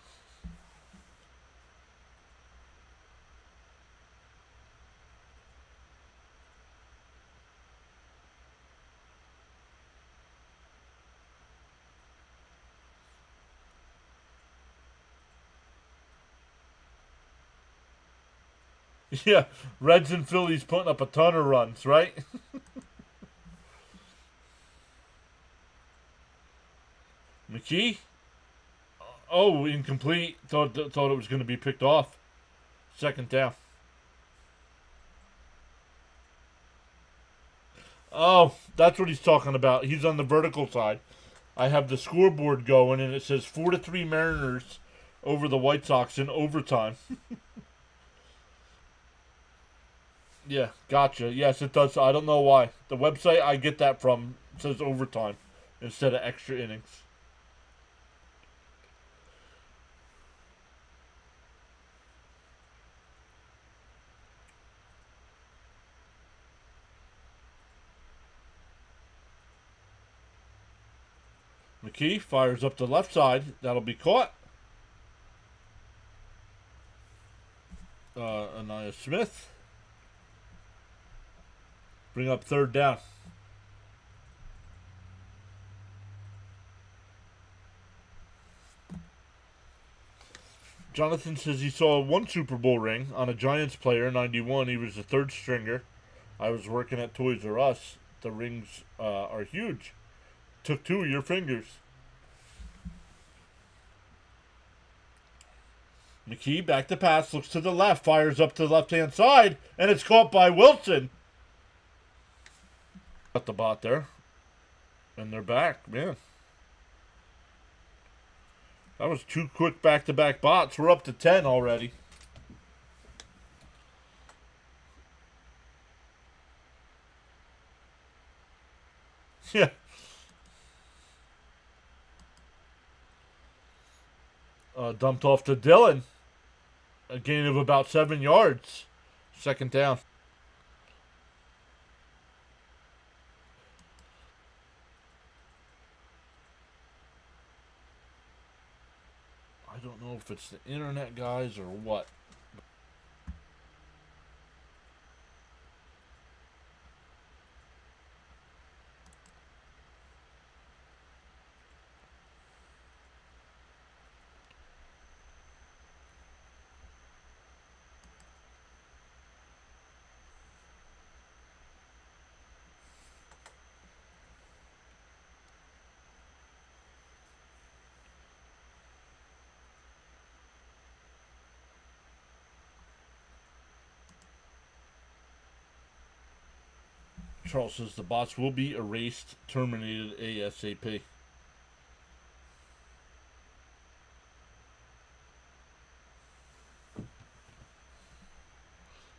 Yeah, Reds and Phillies putting up a ton of runs, right? McKee? Oh, incomplete. Thought it was going to be picked off. 2nd down. Oh, that's what he's talking about. He's on the vertical side. I have the scoreboard going, and it says 4-3 Mariners over the White Sox in overtime. Yeah, gotcha. Yes, it does. I don't know why. The website I get that from says overtime instead of extra innings. McKee fires up the left side. That'll be caught. Anaya Smith. Bring up 3rd down. Jonathan says he saw one Super Bowl ring on a Giants player, 91. He was the third stringer. I was working at Toys R Us. The rings are huge. Took 2 of your fingers. McKee back to pass, looks to the left, fires up to the left-hand side, and it's caught by Wilson. Got the bot there. And they're back, man. That was 2 quick back-to-back bots. We're up to 10 already. Yeah. Dumped off to Dylan. A gain of about 7 yards. Second down. I don't know if it's the internet guys or what. Charles says the bots will be erased, terminated ASAP.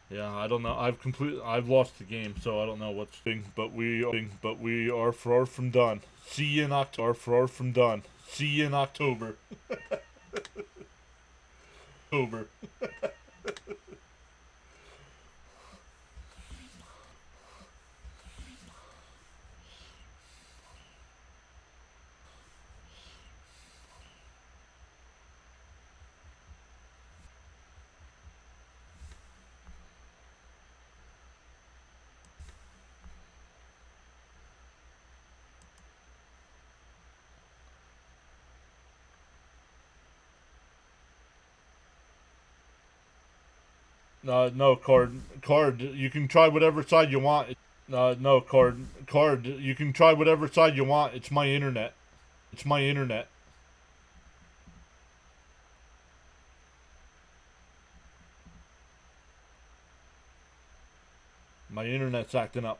Yeah, I don't know. I've lost the game, so I don't know what's thing. But we are far from done. See you in October. Far from done. See you in October. October. No, card. You can try whatever side you want. No, card. You can try whatever side you want. It's my internet. It's my internet. My internet's acting up.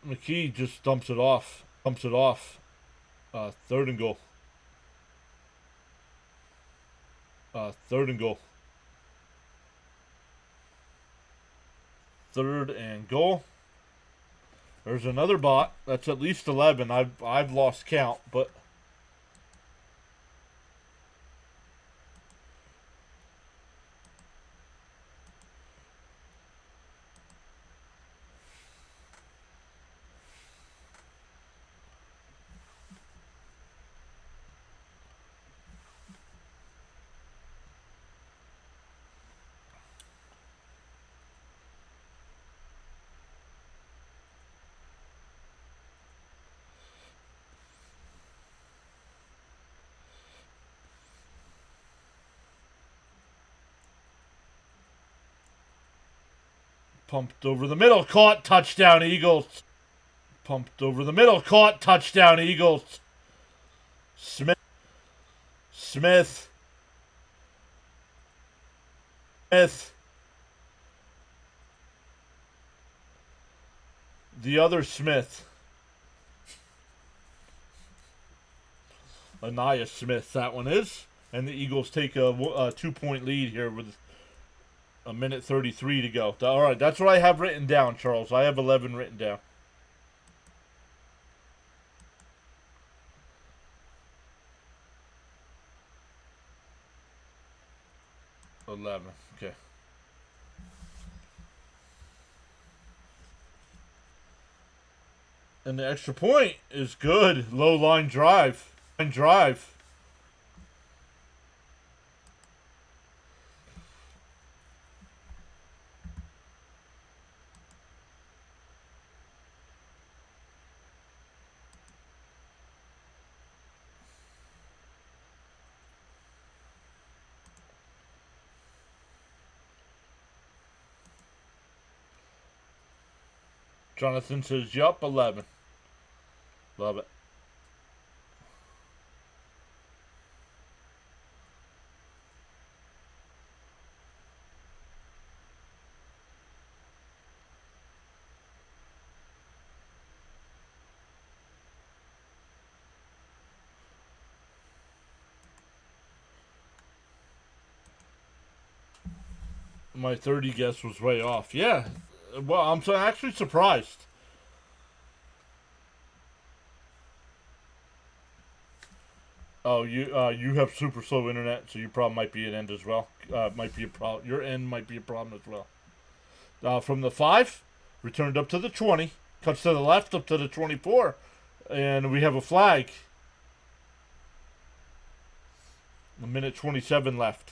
McKee just dumps it off. Third and goal. Third and goal. Third and goal. There's another bot. That's at least 11. I've lost count, but pumped over the middle, caught, touchdown Eagles. Pumped over the middle, caught, touchdown Eagles. Smith. The other Smith. Anaya Smith, that one is. And the Eagles take a 2-point lead here with a minute 33 to go. All right, that's what I have written down, Charles. I have 11 written down. 11. Okay. And the extra point is good. Low line drive. Jonathan says, yup, 11. Love it. My 30 guess was way off. Yeah. Well, I'm actually surprised. Oh, you have super slow internet, so your problem might be an end as well. Might be a problem. Your end might be a problem as well. From the 5, returned up to the 20, cuts to the left up to the 24, and we have a flag. A minute 27 left.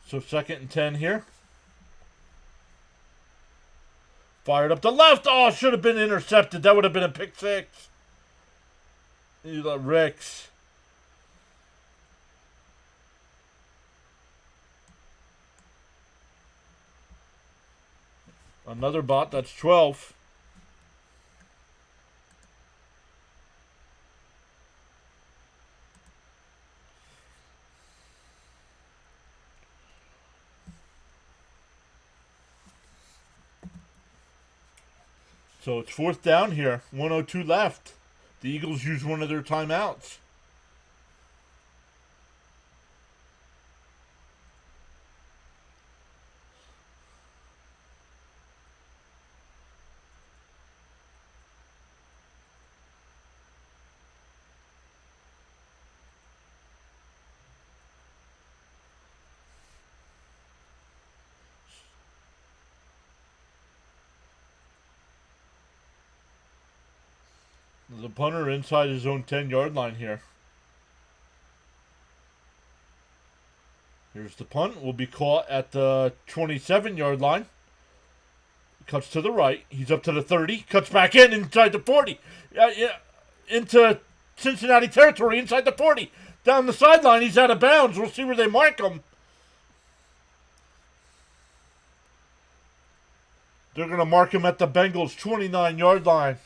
So 2nd and 10 here. Fired up the left. Oh, should have been intercepted. That would have been a pick 6. You got Ricks. Another bot. That's 12. So it's 4th down here. 1:02 left. The Eagles use one of their timeouts. The punter inside his own 10-yard line here. Here's the punt. Will be caught at the 27-yard line. Cuts to the right. He's up to the 30. Cuts back in inside the 40. Into Cincinnati territory inside the 40. Down the sideline. He's out of bounds. We'll see where they mark him. They're going to mark him at the Bengals' 29-yard line.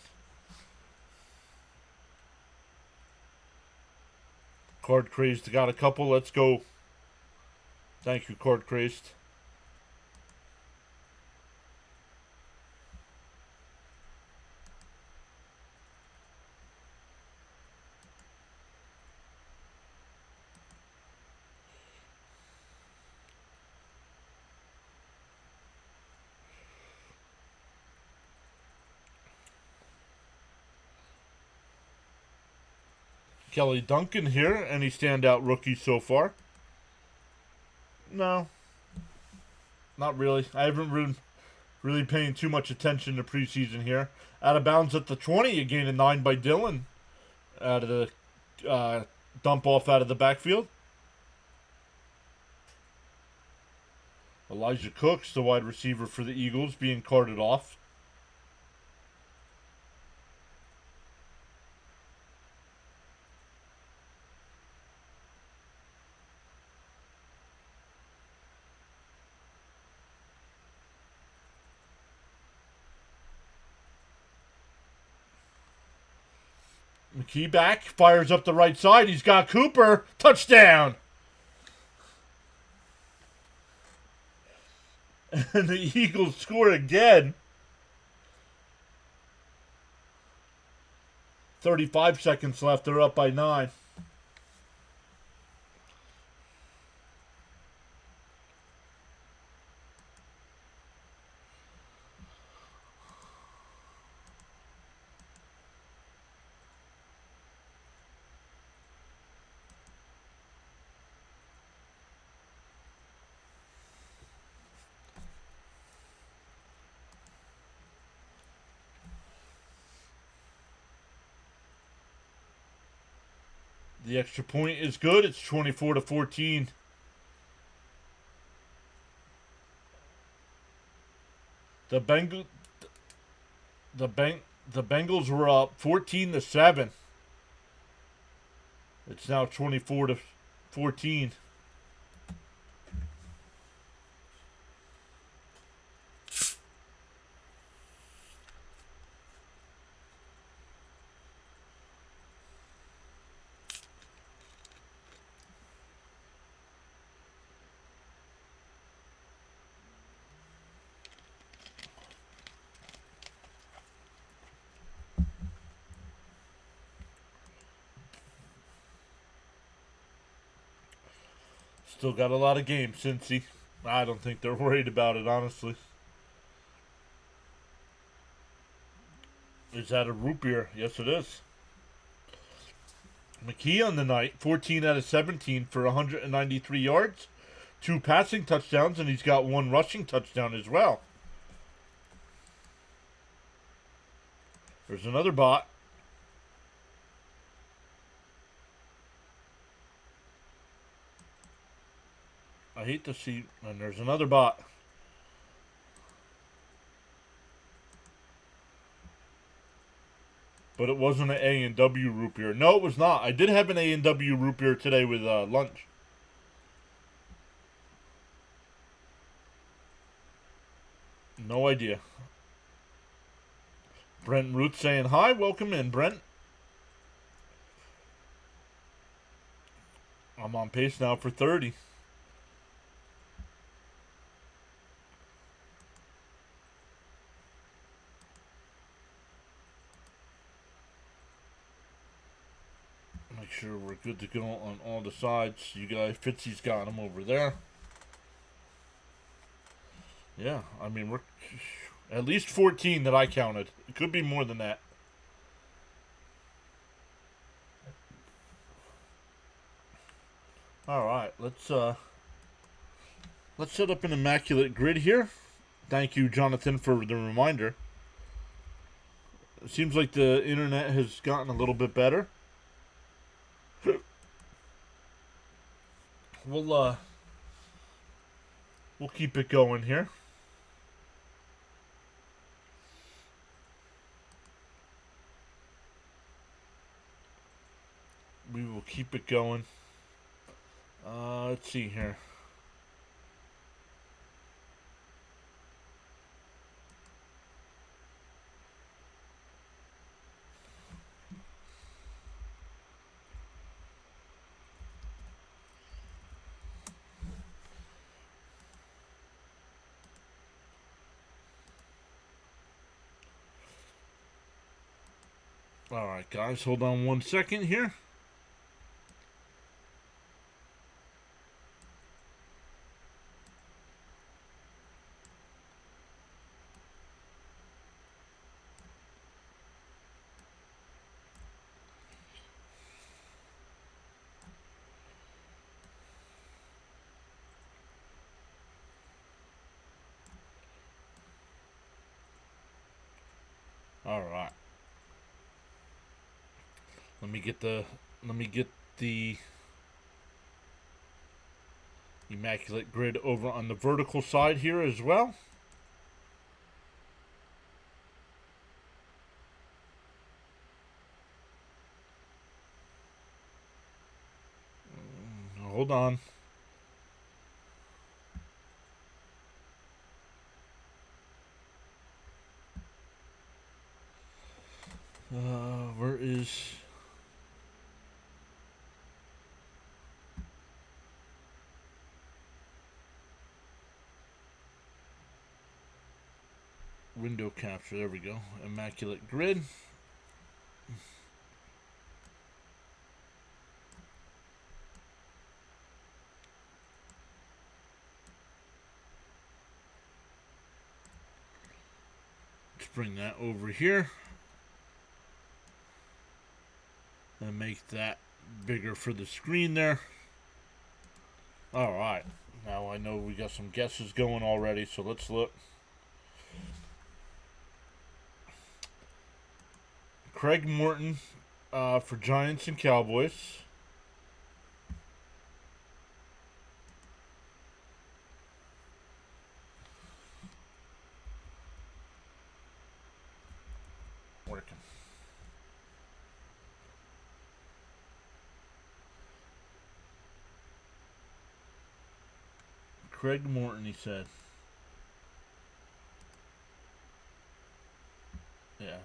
Card Crazed got a couple. Let's go. Thank you, Card Crazed. Kelly Duncan here. Any standout rookies so far? No. Not really. I haven't been really paying too much attention to preseason here. Out of bounds at the 20. A gain of 9 by Dylan. Out of the dump off out of the backfield. Elijah Cooks, the wide receiver for the Eagles, being carted off. McKee back, fires up the right side. He's got Cooper. Touchdown! And the Eagles score again. 35 seconds left. They're up by 9. The extra point is good. It's 24-14. The Bengals were up 14-7. It's now 24-14. Still got a lot of games, Cincy. I don't think they're worried about it, honestly. Is that a root beer? Yes, it is. McKee on the night, 14 out of 17 for 193 yards, 2 passing touchdowns, and he's got 1 rushing touchdown as well. There's another bot. I hate to see, and there's another bot. But it wasn't an A&W root beer. No, it was not. I did have an A&W root beer today with lunch. No idea. Brent Root saying hi. Welcome in, Brent. I'm on pace now for 30. Make sure we're good to go on all the sides. You guys, Fitzy's got him over there. Yeah, I mean, we're at least 14 that I counted. It could be more than that. All right, let's set up an immaculate grid here. Thank you, Jonathan, for the reminder. It seems like the internet has gotten a little bit better. We'll keep it going here. We will keep it going. Let's see here. All right, guys, hold on 1 second here. All right. Let me get the immaculate grid over on the vertical side here as well. Hold on. Where is... window capture? There we go. Immaculate grid. Let's bring that over here and make that bigger for the screen there. All right, now I know we got some guesses going already, so let's look. Craig Morton for Giants and Cowboys. Craig Morton, he said. Yeah,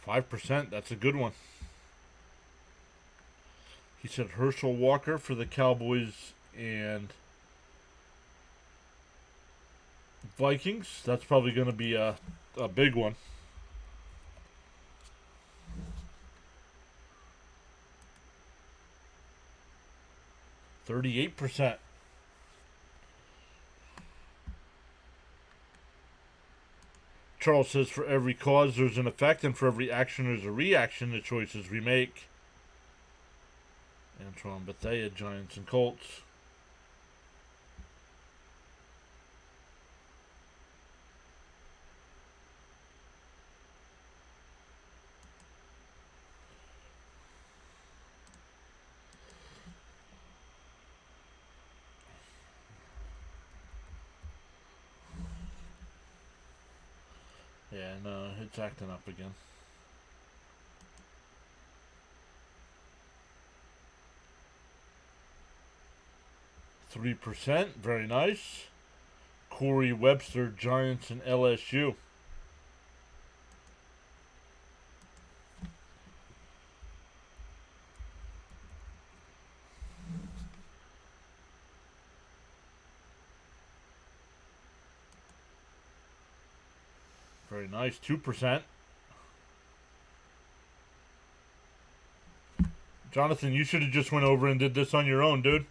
okay. 5%, that's a good one. He said Herschel Walker for the Cowboys and Vikings. That's probably going to be a big one. 38%. Charles says, for every cause there's an effect, and for every action there's a reaction to choices we make. Antoine Bethea, Giants and Colts. Yeah, no, it's acting up again. %, very nice. Corey Webster, Giants and LSU. Very nice, 2%. Jonathan, you should have just went over and did this on your own, dude.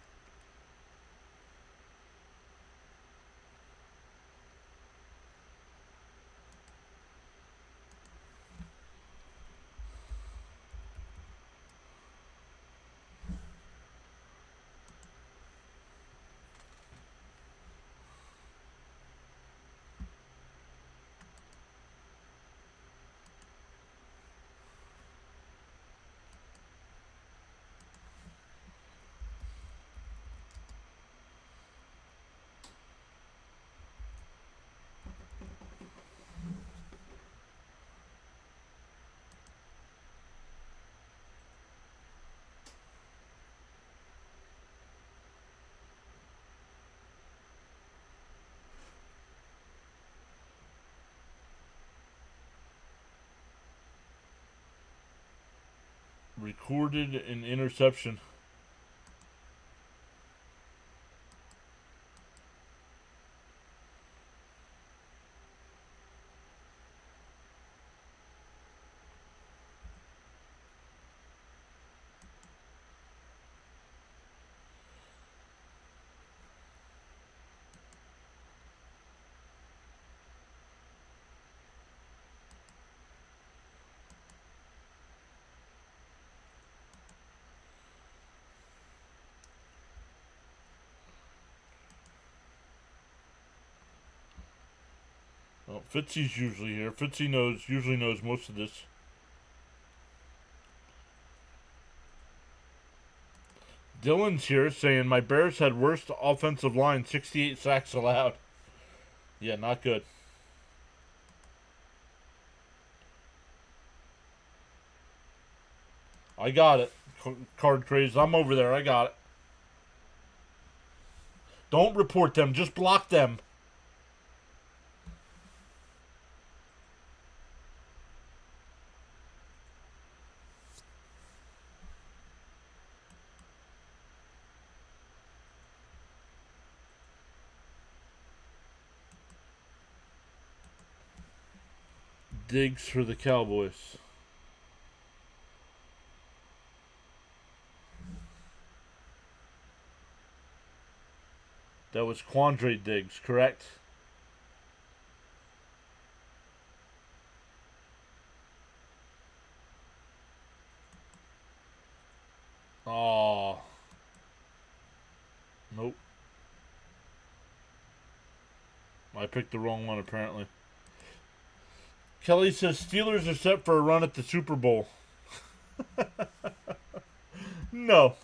Recorded an interception. Well, Fitzy's usually here. Fitzy usually knows most of this. Dylan's here saying my Bears had worst offensive line, 68 sacks allowed. Yeah, not good. I got it. Card craze. I'm over there. I got it. Don't report them. Just block them. Diggs for the Cowboys. That was Quandre Diggs, correct? Oh. Nope. I picked the wrong one, apparently. Kelly says Steelers are set for a run at the Super Bowl. No.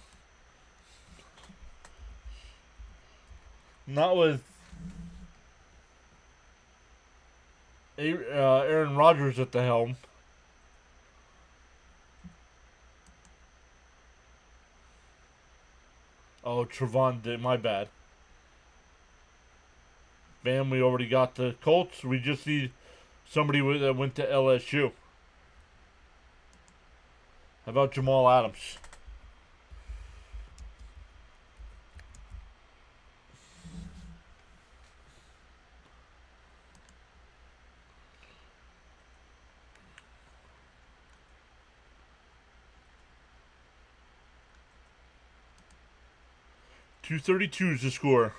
Not with Aaron Rodgers at the helm. Oh, Trevon did. My bad. Bam, we already got the Colts. We just need somebody that went to LSU. How about Jamal Adams? .232 is the score.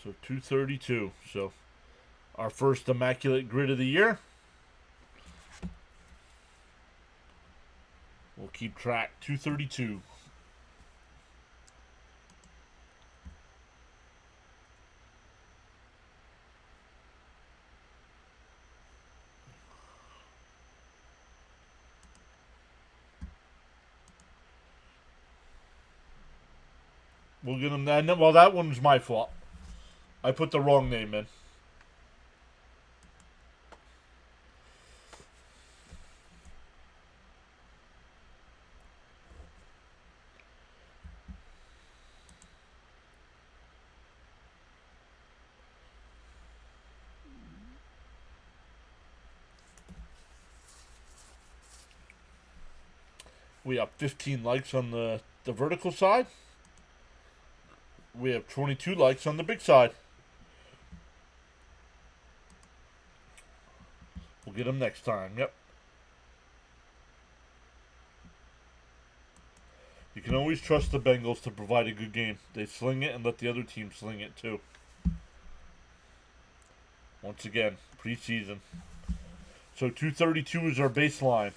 So 232. So our first immaculate grid of the year. We'll keep track. 232. We'll get him that. Well, that one's my fault. I put the wrong name in. We have 15 likes on the vertical side. We have 22 likes on the big side. We'll get them next time. Yep. You can always trust the Bengals to provide a good game. They sling it and let the other team sling it too. Once again, preseason. So 232 is our baseline.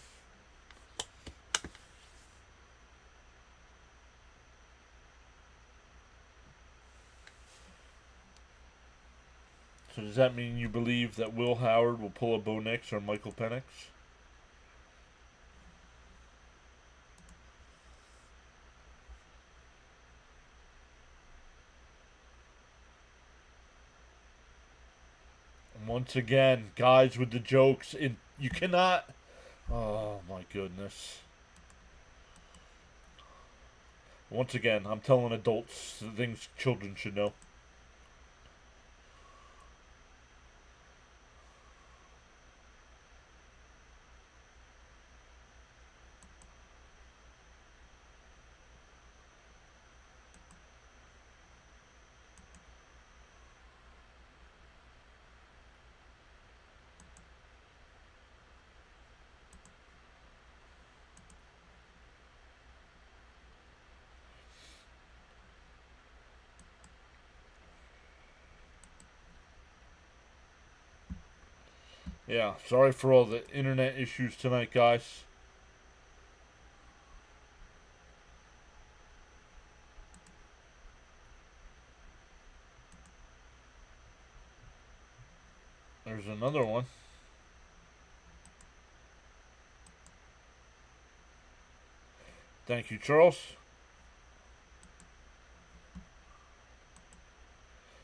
So does that mean you believe that Will Howard will pull a Bo Nix or Michael Penix? And once again, guys with the jokes, you cannot. Oh my goodness. Once again, I'm telling adults the things children should know. Yeah, sorry for all the internet issues tonight, guys. There's another one. Thank you, Charles.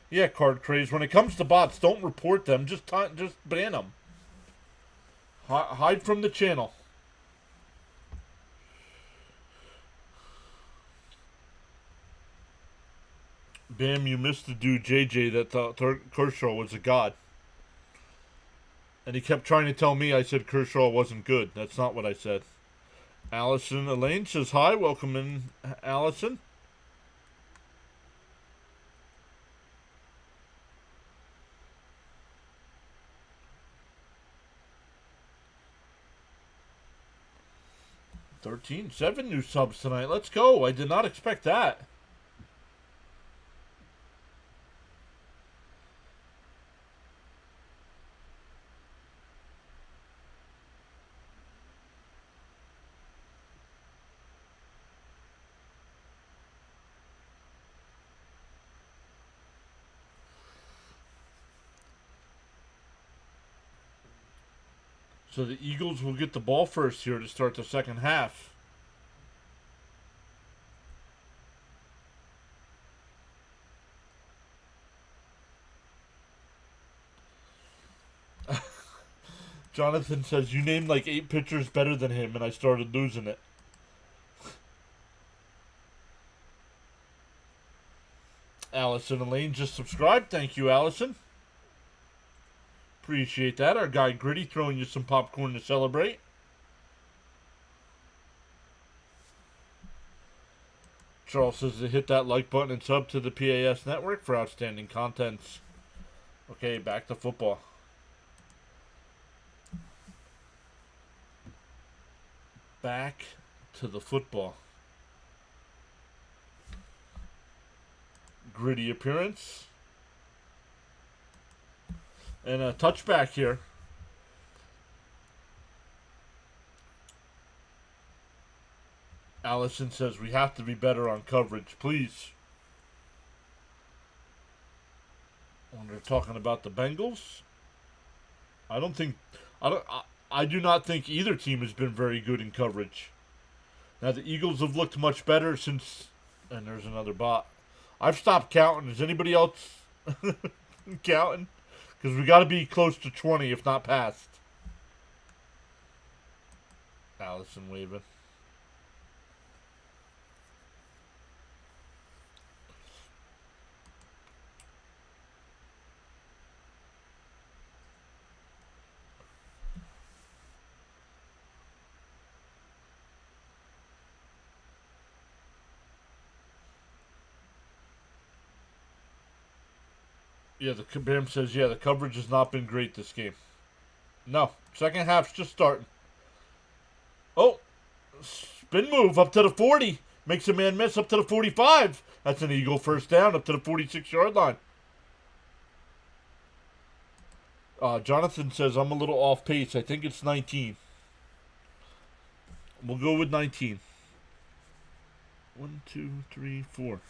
Yeah, Card Craze. When it comes to bots, don't report them. Just ban them. Hide from the channel. Bam, you missed the dude JJ that thought Kershaw was a god. And he kept trying to tell me I said Kershaw wasn't good. That's not what I said. Allison Elaine says hi. Welcome in, Allison. Seven new subs tonight. Let's go. I did not expect that. So the Eagles will get the ball first here to start the second half. Jonathan says, you named like 8 pitchers better than him, and I started losing it. Allison Elaine just subscribed. Thank you, Allison. Appreciate that. Our guy Gritty throwing you some popcorn to celebrate. Charles says to hit that like button and sub to the PAS network for outstanding contents. Okay, back to football. Back to the football. Gritty appearance. And a touchback here. Allison says we have to be better on coverage, please. When they're talking about the Bengals, I do not think either team has been very good in coverage. Now the Eagles have looked much better since, and there's another bot. I've stopped counting. Is anybody else counting? Because we got to be close to 20, if not past. Allison waving. Yeah, the Bam says, yeah, the coverage has not been great this game. No, second half's just starting. Oh, spin move up to the 40. Makes a man miss up to the 45. That's an Eagle first down up to the 46-yard line. Jonathan says, I'm a little off pace. I think it's 19. We'll go with 19. 1, 2, 3, 4.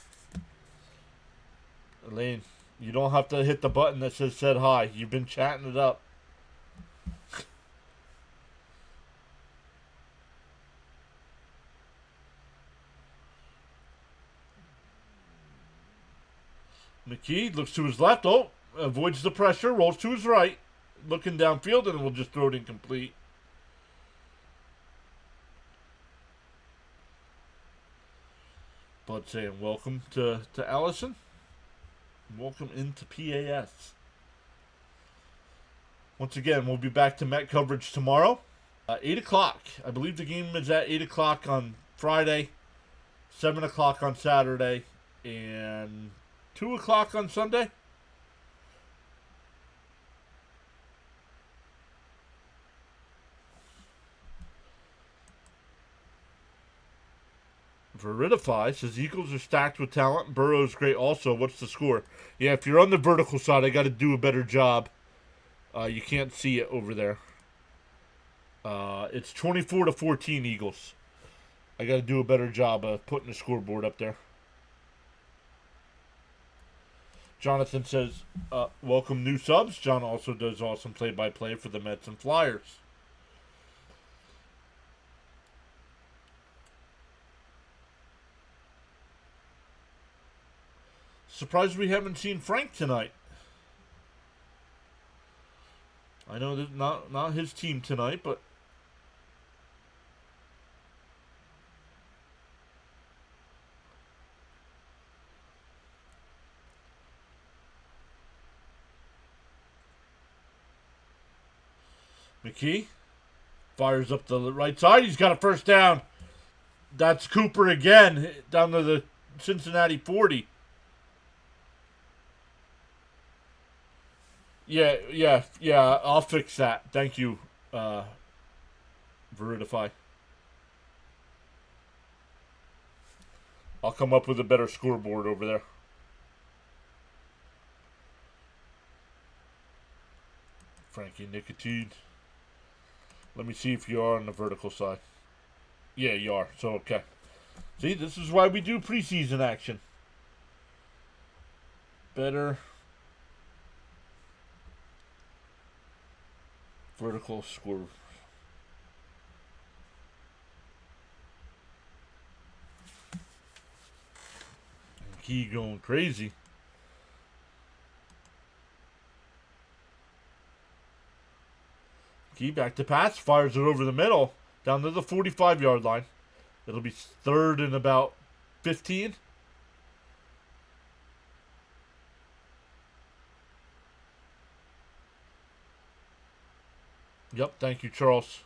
Elaine, you don't have to hit the button that says said hi. You've been chatting it up. McKee looks to his left. Oh, avoids the pressure. Rolls to his right. Looking downfield, and we'll just throw it incomplete. Bud saying welcome to Allison. Welcome into PAS. Once again, we'll be back to Met coverage tomorrow. 8 o'clock. I believe the game is at 8 o'clock on Friday, 7 o'clock on Saturday, and 2 o'clock on Sunday. Veridify says Eagles are stacked with talent. Burrow's great also. What's the score? Yeah, if you're on the vertical side, I got to do a better job. You can't see it over there. It's 24-14 Eagles. I got to do a better job of putting the scoreboard up there. Jonathan says, welcome new subs. John also does awesome play-by-play for the Mets and Flyers. Surprised we haven't seen Frank tonight. I know that not his team tonight, but McKee fires up the right side. He's got a first down. That's Cooper again, down to the Cincinnati 40. Yeah, I'll fix that. Thank you, Veridify. I'll come up with a better scoreboard over there. Frankie Nicotine. Let me see if you are on the vertical side. Yeah, you are. So, okay. See, this is why we do preseason action. Better vertical score. Key going crazy. McKee back to pass. Fires it over the middle. Down to the 45-yard line. It'll be third and about 15. Yep, thank you, Charles.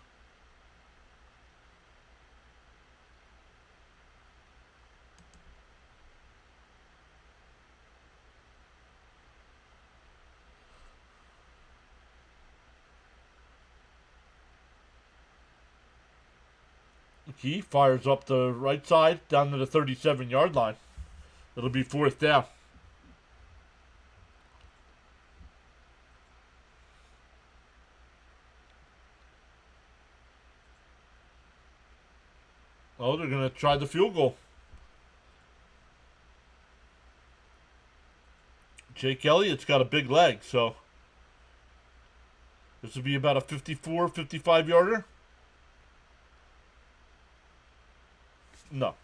He fires up the right side down to the 37-yard line. It'll be fourth down. Oh, they're going to try the field goal. Jake Elliott's got a big leg, so this will be about a 54, 55-yarder. No.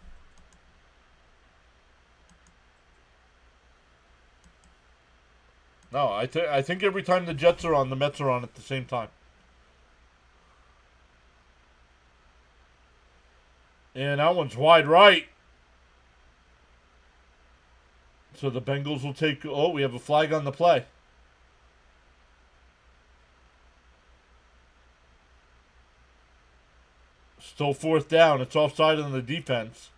No, I think every time the Jets are on, the Mets are on at the same time. And that one's wide right. So the Bengals will take... Oh, we have a flag on the play. Still fourth down. It's offside on the defense.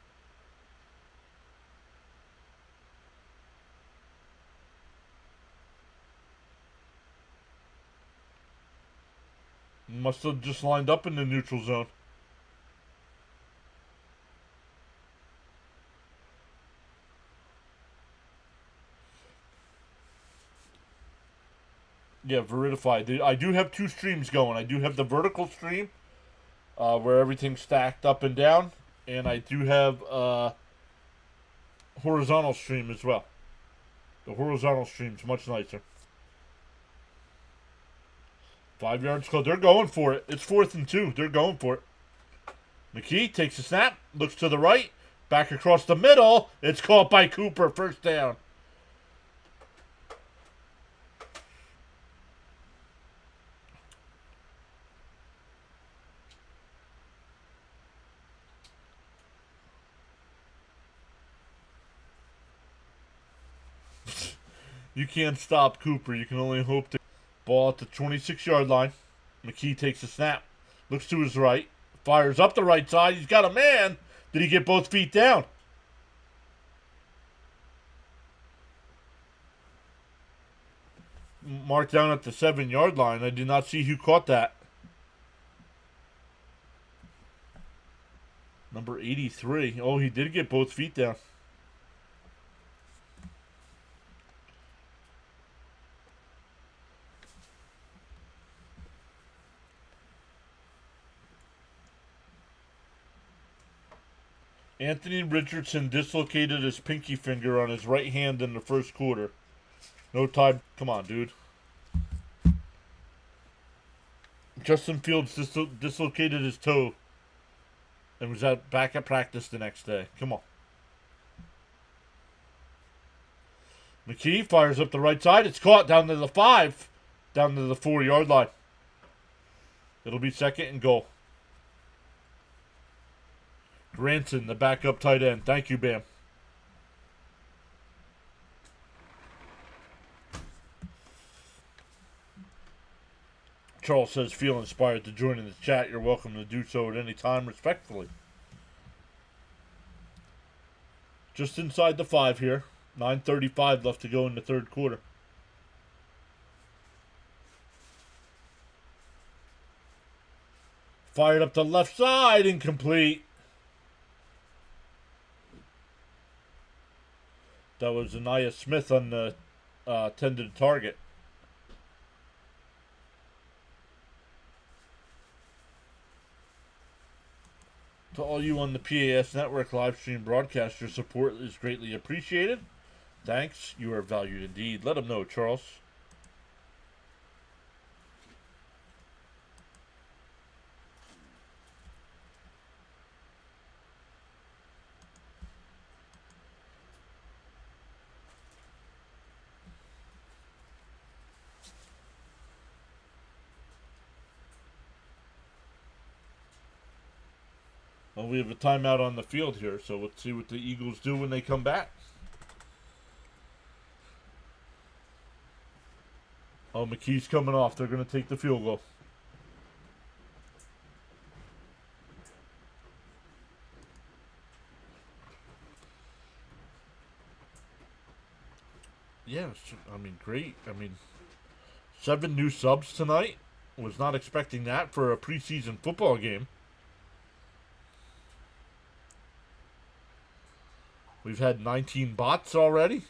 Must have just lined up in the neutral zone. Yeah, verified. I do have two streams going. I do have the vertical stream, where everything's stacked up and down, and I do have horizontal stream as well. The horizontal stream's much nicer. 5 yards close. They're going for it. It's 4th and 2. They're going for it. McKee takes a snap, looks to the right, back across the middle. It's caught by Cooper. First down. You can't stop Cooper. You can only hope to. Ball at the 26-yard line. McKee takes a snap. Looks to his right. Fires up the right side. He's got a man. Did he get both feet down? Marked down at the 7-yard line. I did not see who caught that. Number 83. Oh, he did get both feet down. Anthony Richardson dislocated his pinky finger on his right hand in the first quarter. No time. Come on, dude. Justin Fields dislocated his toe and was back at practice the next day. Come on. McKee fires up the right side. It's caught down to the 5. Down to the 4-yard line. It'll be 2nd and goal. Granson, the backup tight end. Thank you, Bam. Charles says, feel inspired to join in the chat. You're welcome to do so at any time, respectfully. Just inside the 5 here. 9:35 left to go in the third quarter. Fired up the left side, incomplete. That was Anaya Smith on the tended target. To all you on the PAS Network live stream broadcast, your support is greatly appreciated. Thanks. You are valued indeed. Let them know, Charles. Well, we have a timeout on the field here, so let's see what the Eagles do when they come back. Oh, McKee's coming off. They're going to take the field goal. Yeah, I mean, great. I mean, 7 new subs tonight. Was not expecting that for a preseason football game. We've had 19 bots already.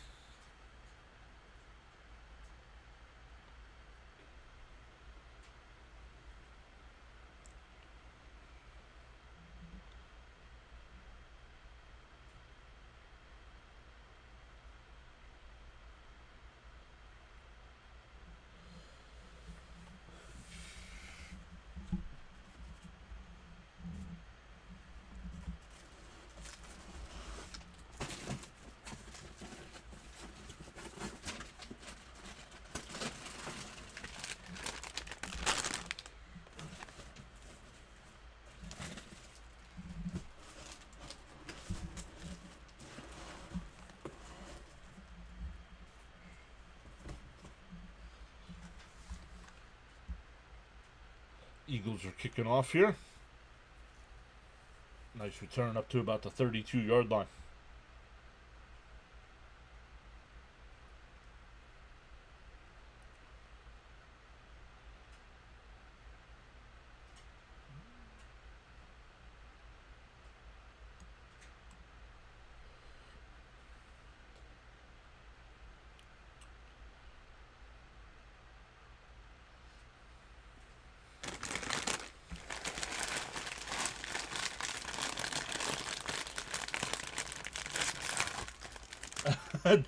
Eagles are kicking off here. Nice return up to about the 32-yard line.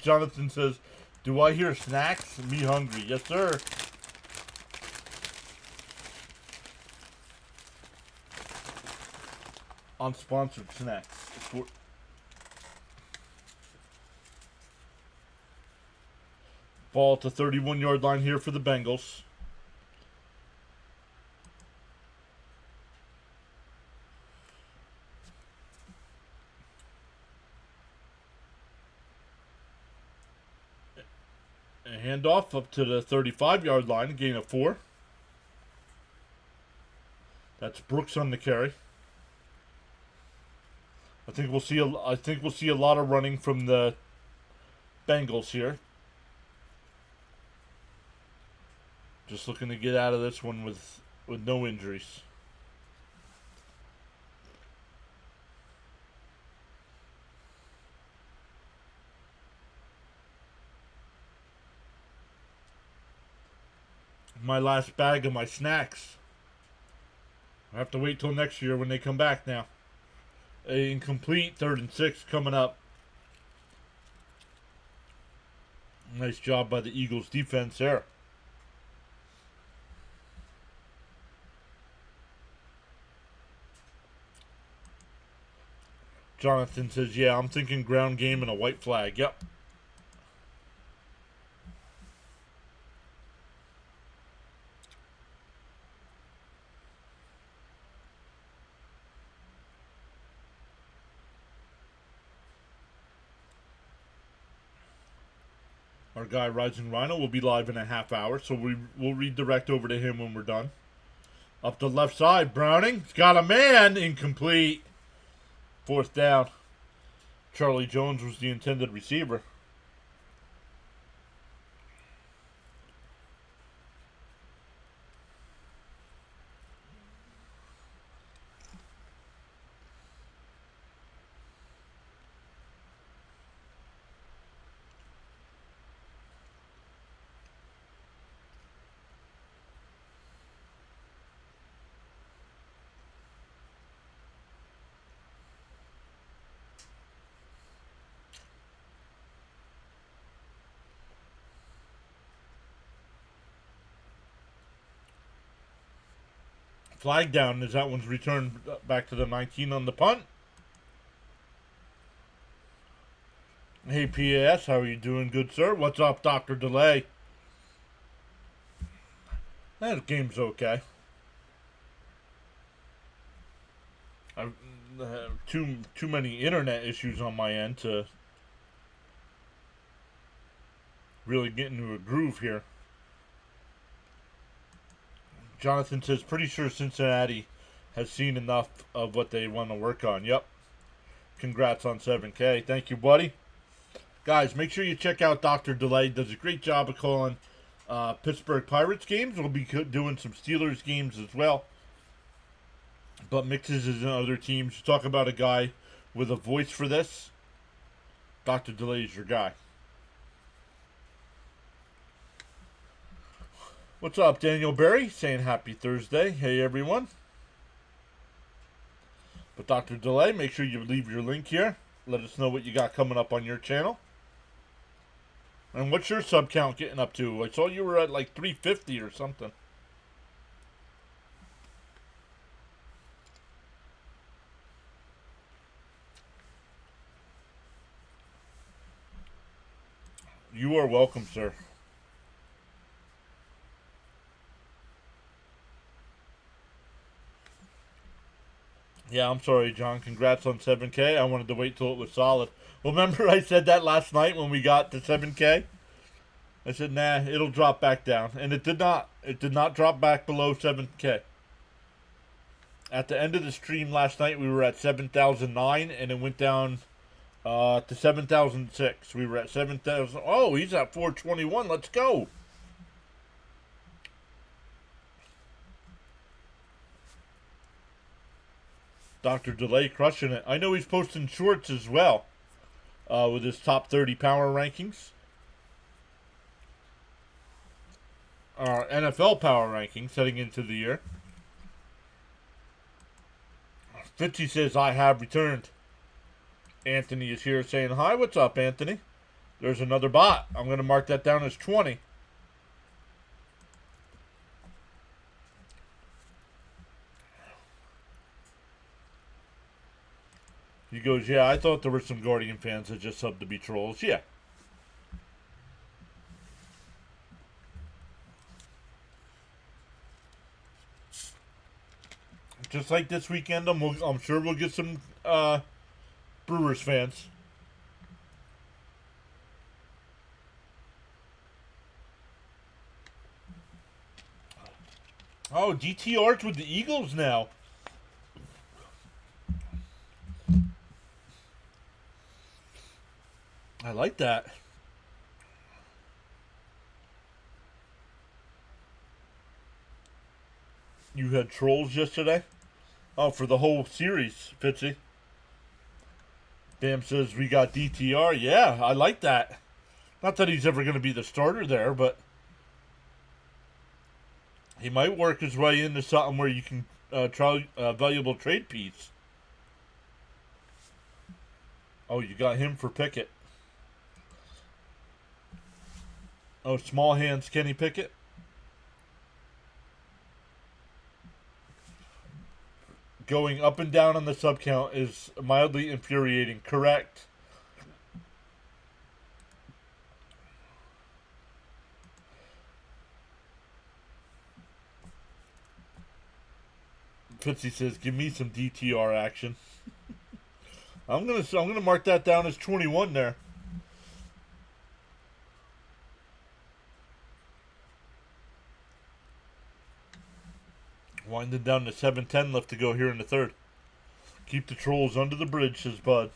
Jonathan says, "Do I hear snacks? Me hungry." Yes, sir. Unsponsored snacks. Ball to 31-yard line here for the Bengals. A handoff up to the 35-yard line, a gain of 4. That's Brooks on the carry. I think we'll see a lot of running from the Bengals here. Just looking to get out of this one with no injuries. My last bag of my snacks. I have to wait till next year when they come back now. A incomplete 3rd and 6 coming up. Nice job by the Eagles defense there. Jonathan says, yeah, I'm thinking ground game and a white flag. Yep. Our guy Rising Rhino will be live in a half hour, so we'll redirect over to him when we're done. Up the left side, Browning. He's got a man. Incomplete. 4th down. Charlie Jones was the intended receiver. Flag down as that one's returned back to the 19 on the punt. Hey, PAS, how are you doing, good sir? What's up, Dr. Delay? That game's okay. too many internet issues on my end to really get into a groove here. Jonathan says, pretty sure Cincinnati has seen enough of what they want to work on. Yep. Congrats on 7K. Thank you, buddy. Guys, make sure you check out Dr. Delay. Does a great job of calling Pittsburgh Pirates games. We'll be doing some Steelers games as well. But mixes in other teams. Talk about a guy with a voice for this. Dr. Delay is your guy. What's up, Daniel Berry? Saying happy Thursday. Hey, everyone. But Dr. Delay, make sure you leave your link here. Let us know what you got coming up on your channel. And what's your sub count getting up to? I saw you were at like 350 or something. You are welcome, sir. Yeah, I'm sorry, John. Congrats on 7K. I wanted to wait till it was solid. Well, remember I said that last night when we got to 7K? I said, nah, it'll drop back down. And it did not. It did not drop back below 7K. At the end of the stream last night, we were at 7,009, and it went down to 7,006. We were at 7,000. Oh, he's at 421. Let's go. Dr. Delay crushing it. I know he's posting shorts as well with his top 30 power rankings. NFL power rankings heading into the year. Fitzy says, I have returned. Anthony is here saying, hi, what's up, Anthony? There's another bot. I'm going to mark that down as 20. He goes, yeah, I thought there were some Guardian fans that just subbed to be trolls. Yeah. Just like this weekend, I'm sure we'll get some Brewers fans. Oh, DTR's with the Eagles now. I like that. You had trolls yesterday? Oh, for the whole series, Fitzy. Bam says we got DTR. Yeah, I like that. Not that he's ever going to be the starter there, but he might work his way into something where you can try a valuable trade piece. Oh, you got him for Pickett. Oh, small hands, Kenny Pickett. Going up and down on the sub count is mildly infuriating. Correct. Fitzy says, "Give me some DTR action." I'm gonna mark that down as 21 there. Winding down to 7:10 left to go here in the third. Keep the trolls under the bridge, says Bud.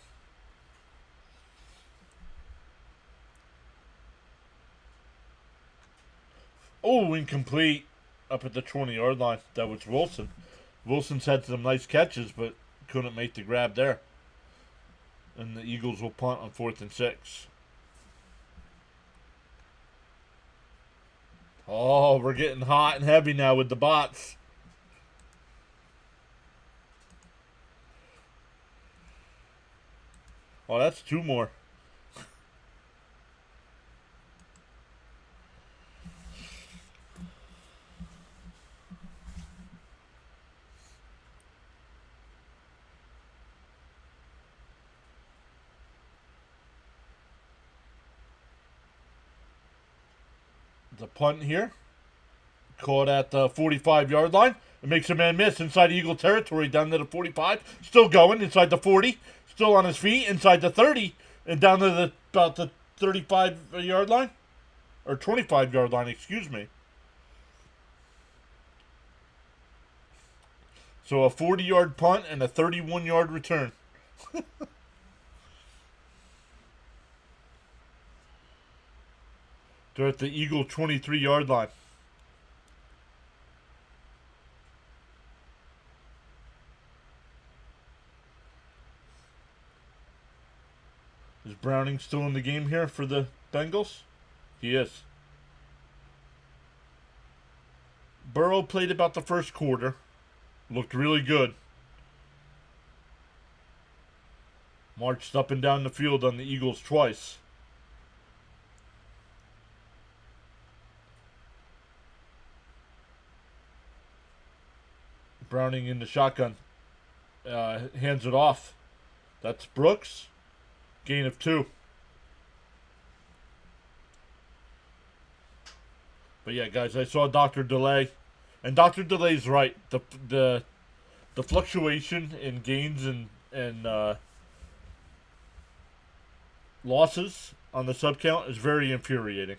Oh, incomplete. Up at the 20-yard line. That was Wilson. Wilson's had some nice catches, but couldn't make the grab there. And the Eagles will punt on 4th and 6. Oh, we're getting hot and heavy now with the bots. Oh, that's two more. The punt here. Caught at the 45-yard line. It makes a man miss inside Eagle territory down to the 45. Still going inside the 40. Still on his feet inside the 30 and down to about the 35-yard line or 25-yard line. Excuse me. So a 40-yard punt and a 31-yard return. They're at the Eagle 23-yard line. Is Browning still in the game here for the Bengals? He is. Burrow played about the first quarter. Looked really good. Marched up and down the field on the Eagles twice. Browning in the shotgun. Hands it off. That's Brooks. Gain of 2. But yeah, guys, I saw Dr. Delay. And Dr. Delay's right. The fluctuation in gains and losses on the sub count is very infuriating.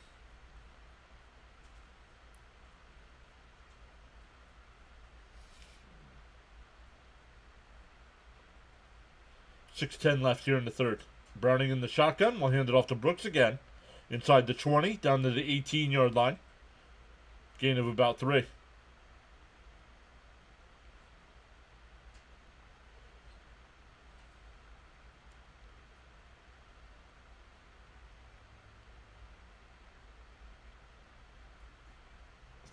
.6:10 left here in the third. Browning in the shotgun. We'll hand it off to Brooks again. Inside the 20, down to the 18-yard line. Gain of about 3.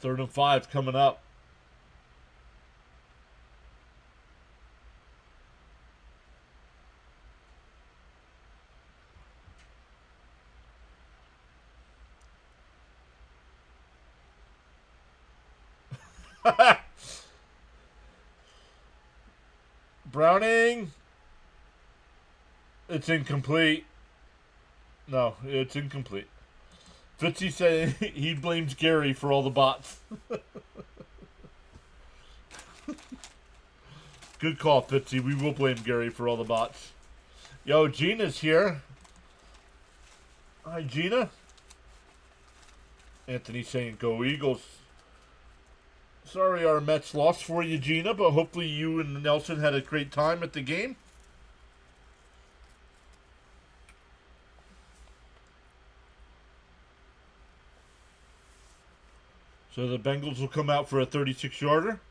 Third and 5 coming up. Browning. It's incomplete. No, it's incomplete. Fitzy said he blames Gary for all the bots. Good call, Fitzy. We will blame Gary for all the bots. Yo, Gina's here. Hi, Gina. Anthony saying, go Eagles. Sorry our Mets lost for you, Gina, but hopefully you and Nelson had a great time at the game. So the Bengals will come out for a 36-yarder.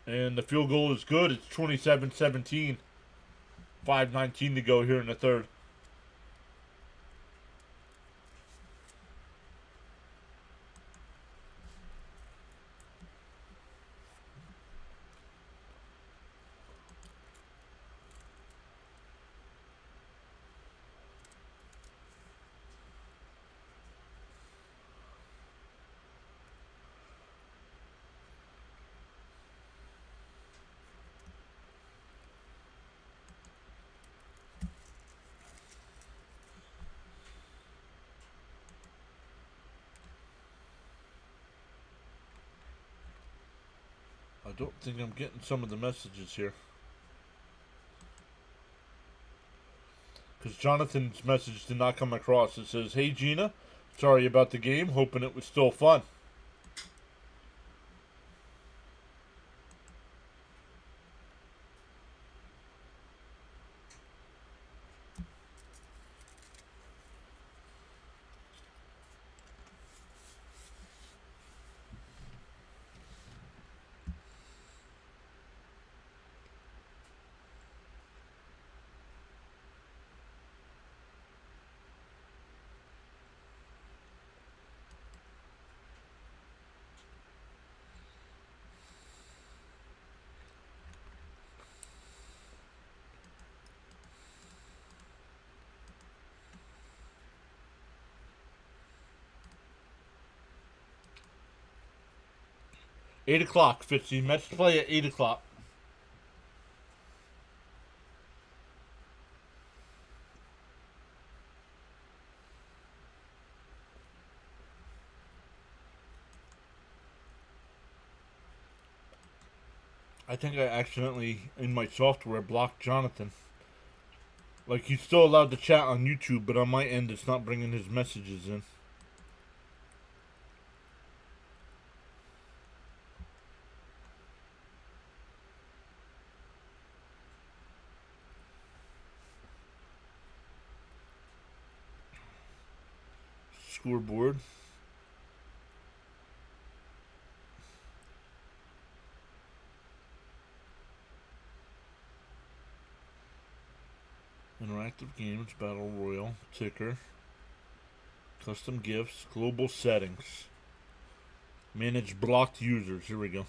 And the field goal is good. It's 27-17. 5:19 to go here in the third. I don't think I'm getting some of the messages here. Because Jonathan's message did not come across. It says, hey Gina, sorry about the game, hoping it was still fun. Eight o'clock, Fitzy. Mets play at 8 o'clock. I think I accidentally, in my software, blocked Jonathan. Like, he's still allowed to chat on YouTube, but on my end, it's not bringing his messages in. Scoreboard. Interactive games, battle royal, ticker, custom gifts, global settings, manage blocked users. Here we go.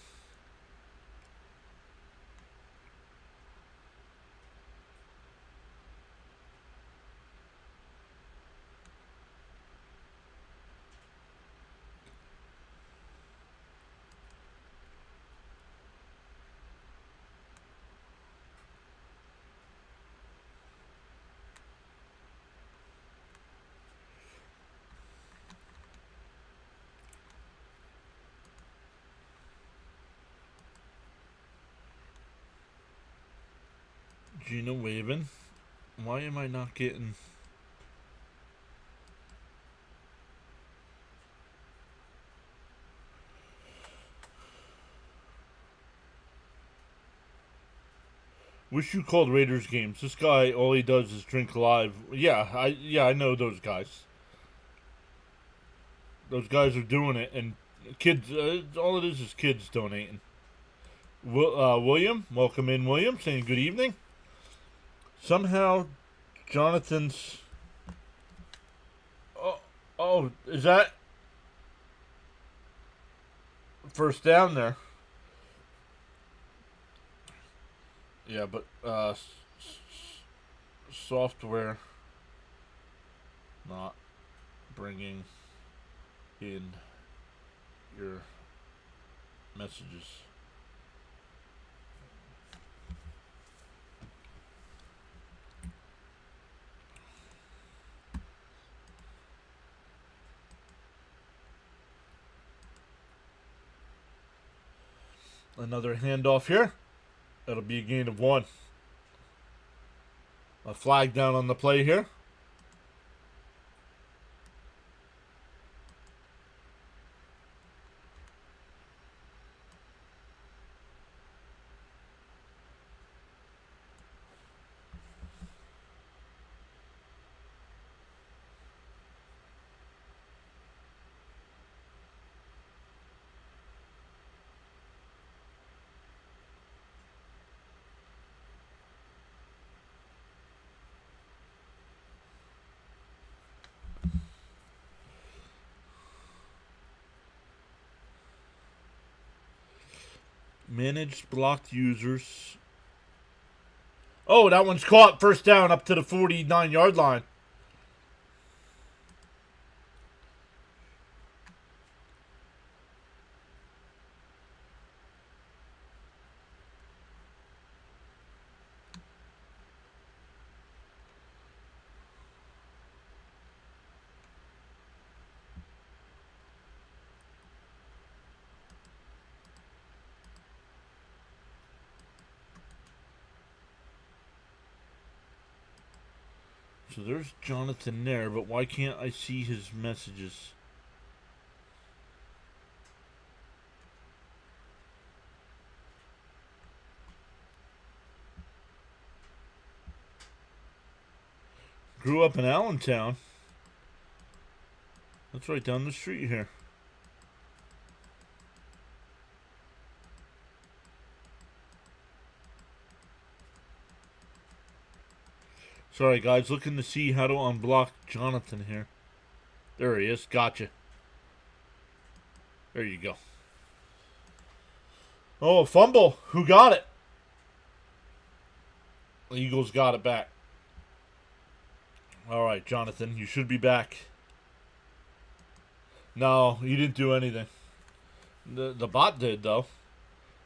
Gina waving. Why am I not getting... Wish you called Raiders games. This guy, all he does is drink live. Yeah, I know those guys. Those guys are doing it, and kids. All it is kids donating. William, welcome in, William. Saying good evening. Somehow, Jonathan's. Oh, is that first down there? Yeah, but software not bringing in your messages. Another handoff here. That'll be a gain of 1. A flag down on the play here. Manage blocked users. Oh, that one's caught. First down up to the 49-yard line. So there's Jonathan there, but why can't I see his messages? Grew up in Allentown. That's right down the street here. Sorry, guys. Looking to see how to unblock Jonathan here. There he is. Gotcha. There you go. Oh, a fumble. Who got it? The Eagles got it back. All right, Jonathan. You should be back. No, you didn't do anything. The bot did, though.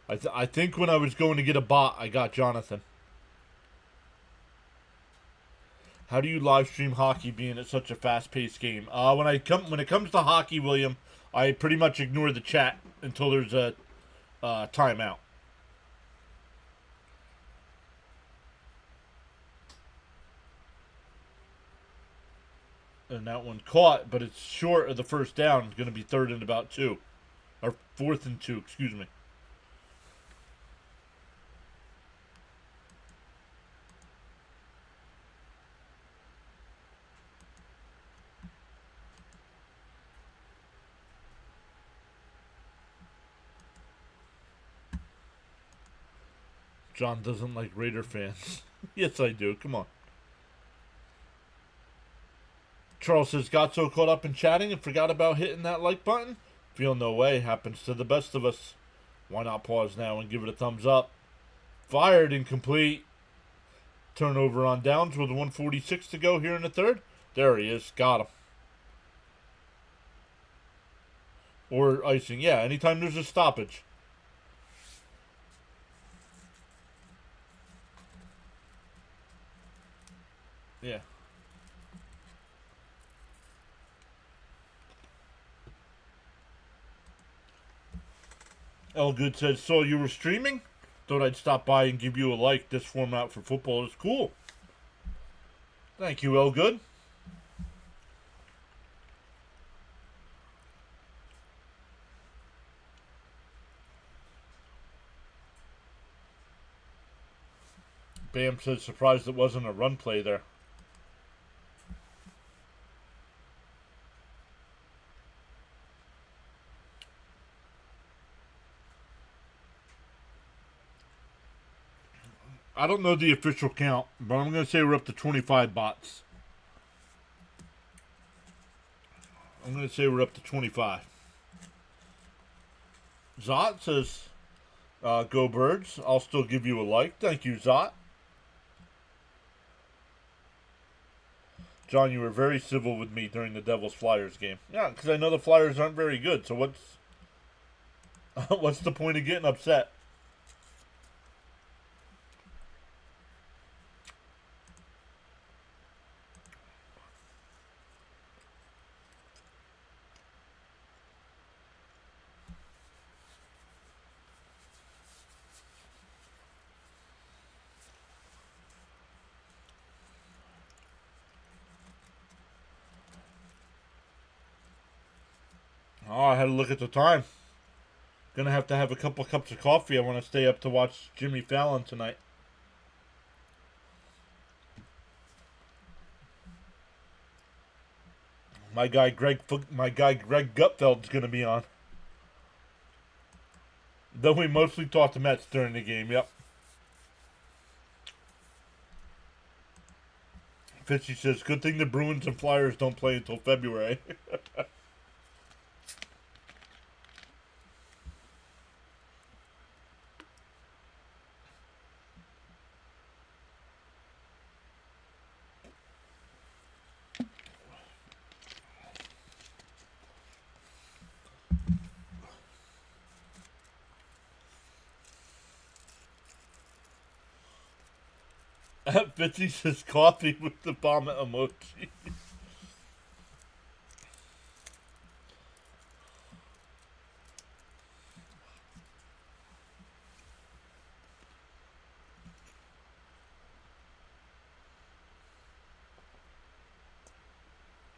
I think when I was going to get a bot, I got Jonathan. How do you live stream hockey being at such a fast-paced game? When it comes to hockey, William, I pretty much ignore the chat until there's a timeout. And that one caught, but it's short of the first down. It's going to be 3rd and about 2. Or 4th and 2, excuse me. John doesn't like Raider fans. Yes, I do. Come on. Charles says, got so caught up in chatting and forgot about hitting that like button? Feel no way. Happens to the best of us. Why not pause now and give it a thumbs up? Fired, incomplete. Turnover on downs with 1:46 to go here in the 3rd. There he is. Got him. Or icing. Yeah, anytime there's a stoppage. Yeah. Good says, so you were streaming? Thought I'd stop by and give you a like. This format for football is cool. Thank you, Good. Bam says, surprised it wasn't a run play there. I don't know the official count, but I'm going to say we're up to 25 bots. I'm going to say we're up to 25. Zot says, go Birds. I'll still give you a like. Thank you, Zot. John, you were very civil with me during the Devils Flyers game. Yeah, because I know the Flyers aren't very good, so what's the point of getting upset? Oh, I had to look at the time. Gonna have to have a couple cups of coffee. I want to stay up to watch Jimmy Fallon tonight. My guy Greg Gutfeld's gonna be on. Though we mostly talked to Mets during the game. Yep. Fitchy says, good thing the Bruins and Flyers don't play until February. Fitzy says coffee with the vomit emoji.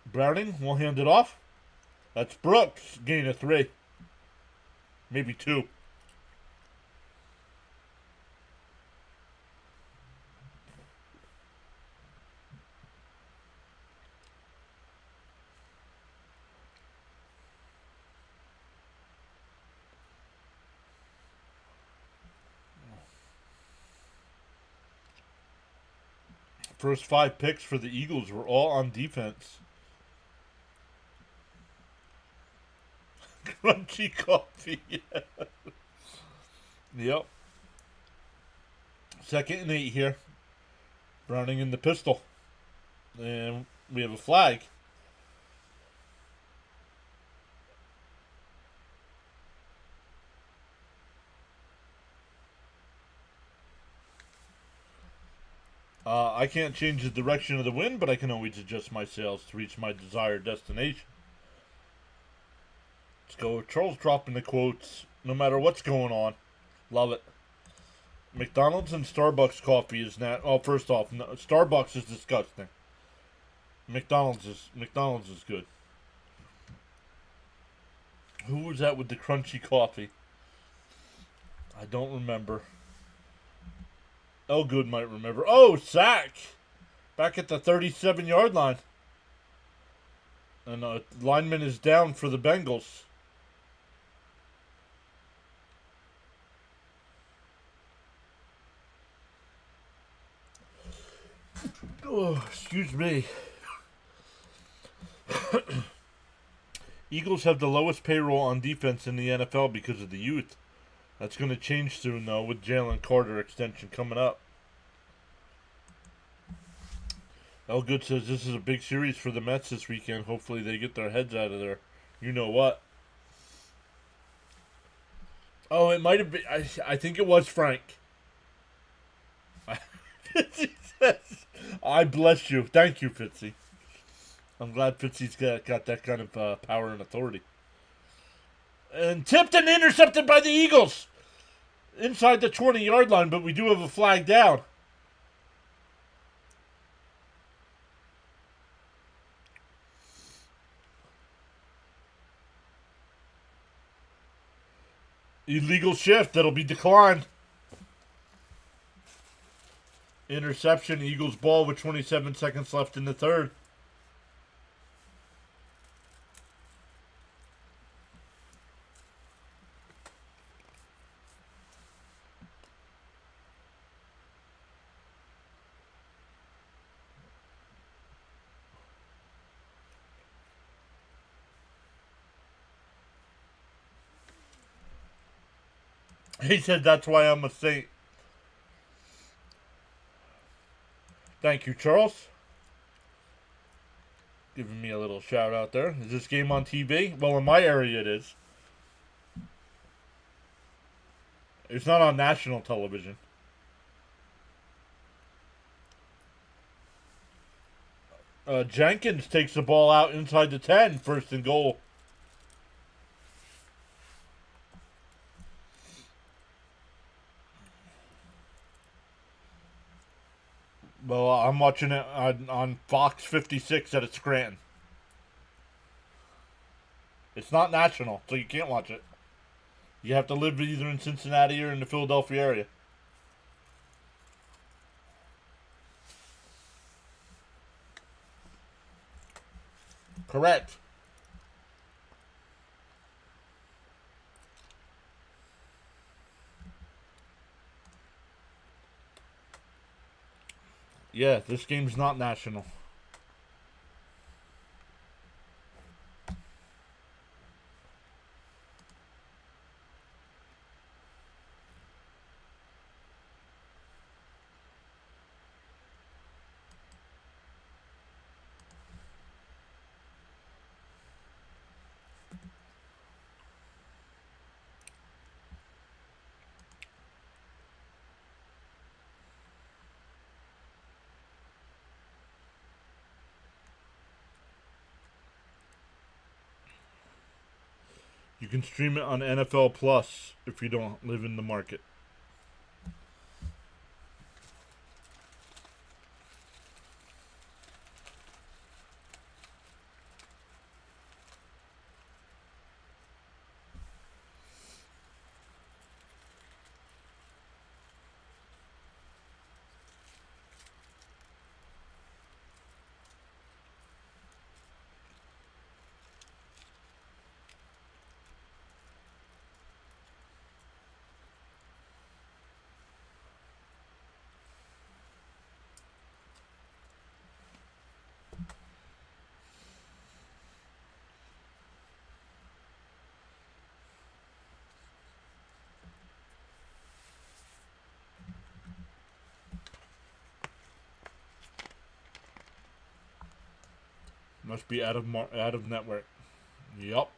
Browning will hand it off. That's Brooks. Gain of 3. Maybe 2. First 5 picks for the Eagles were all on defense. Crunchy coffee. Yep. 2nd and 8 here. Browning in the pistol. And we have a flag. I can't change the direction of the wind, but I can always adjust my sails to reach my desired destination. Let's go. Charles dropping the quotes no matter what's going on. Love it. McDonald's and Starbucks coffee is not... Oh, first off, no, Starbucks is disgusting. McDonald's is good. Who was that with the crunchy coffee? I don't remember. Elgood might remember. Oh, sack! Back at the 37-yard line. And lineman is down for the Bengals. Oh, excuse me. Eagles have the lowest payroll on defense in the NFL because of the youth. That's going to change soon, though, with Jalen Carter extension coming up. Elgood says this is a big series for the Mets this weekend. Hopefully they get their heads out of there. You know what? Oh, it might have been. I think it was Frank. I bless you. Thank you, Fitzy. I'm glad Fitzy's got that kind of power and authority. And tipped and intercepted by the Eagles. Inside the 20-yard line, but we do have a flag down. Illegal shift that'll be declined. Interception, Eagles ball with 27 seconds left in the third. He said that's why I'm a saint. Thank you, Charles. Giving me a little shout out there. Is this game on TV? Well, in my area it is. It's not on national television. Jenkins takes the ball out inside the 10, first and goal. Well, I'm watching it on Fox 56 at Scranton. It's not national, so you can't watch it. You have to live either in Cincinnati or in the Philadelphia area. Correct. Yeah, this game's not national. You can stream it on NFL Plus if you don't live in the market. Must be out of network. Yup.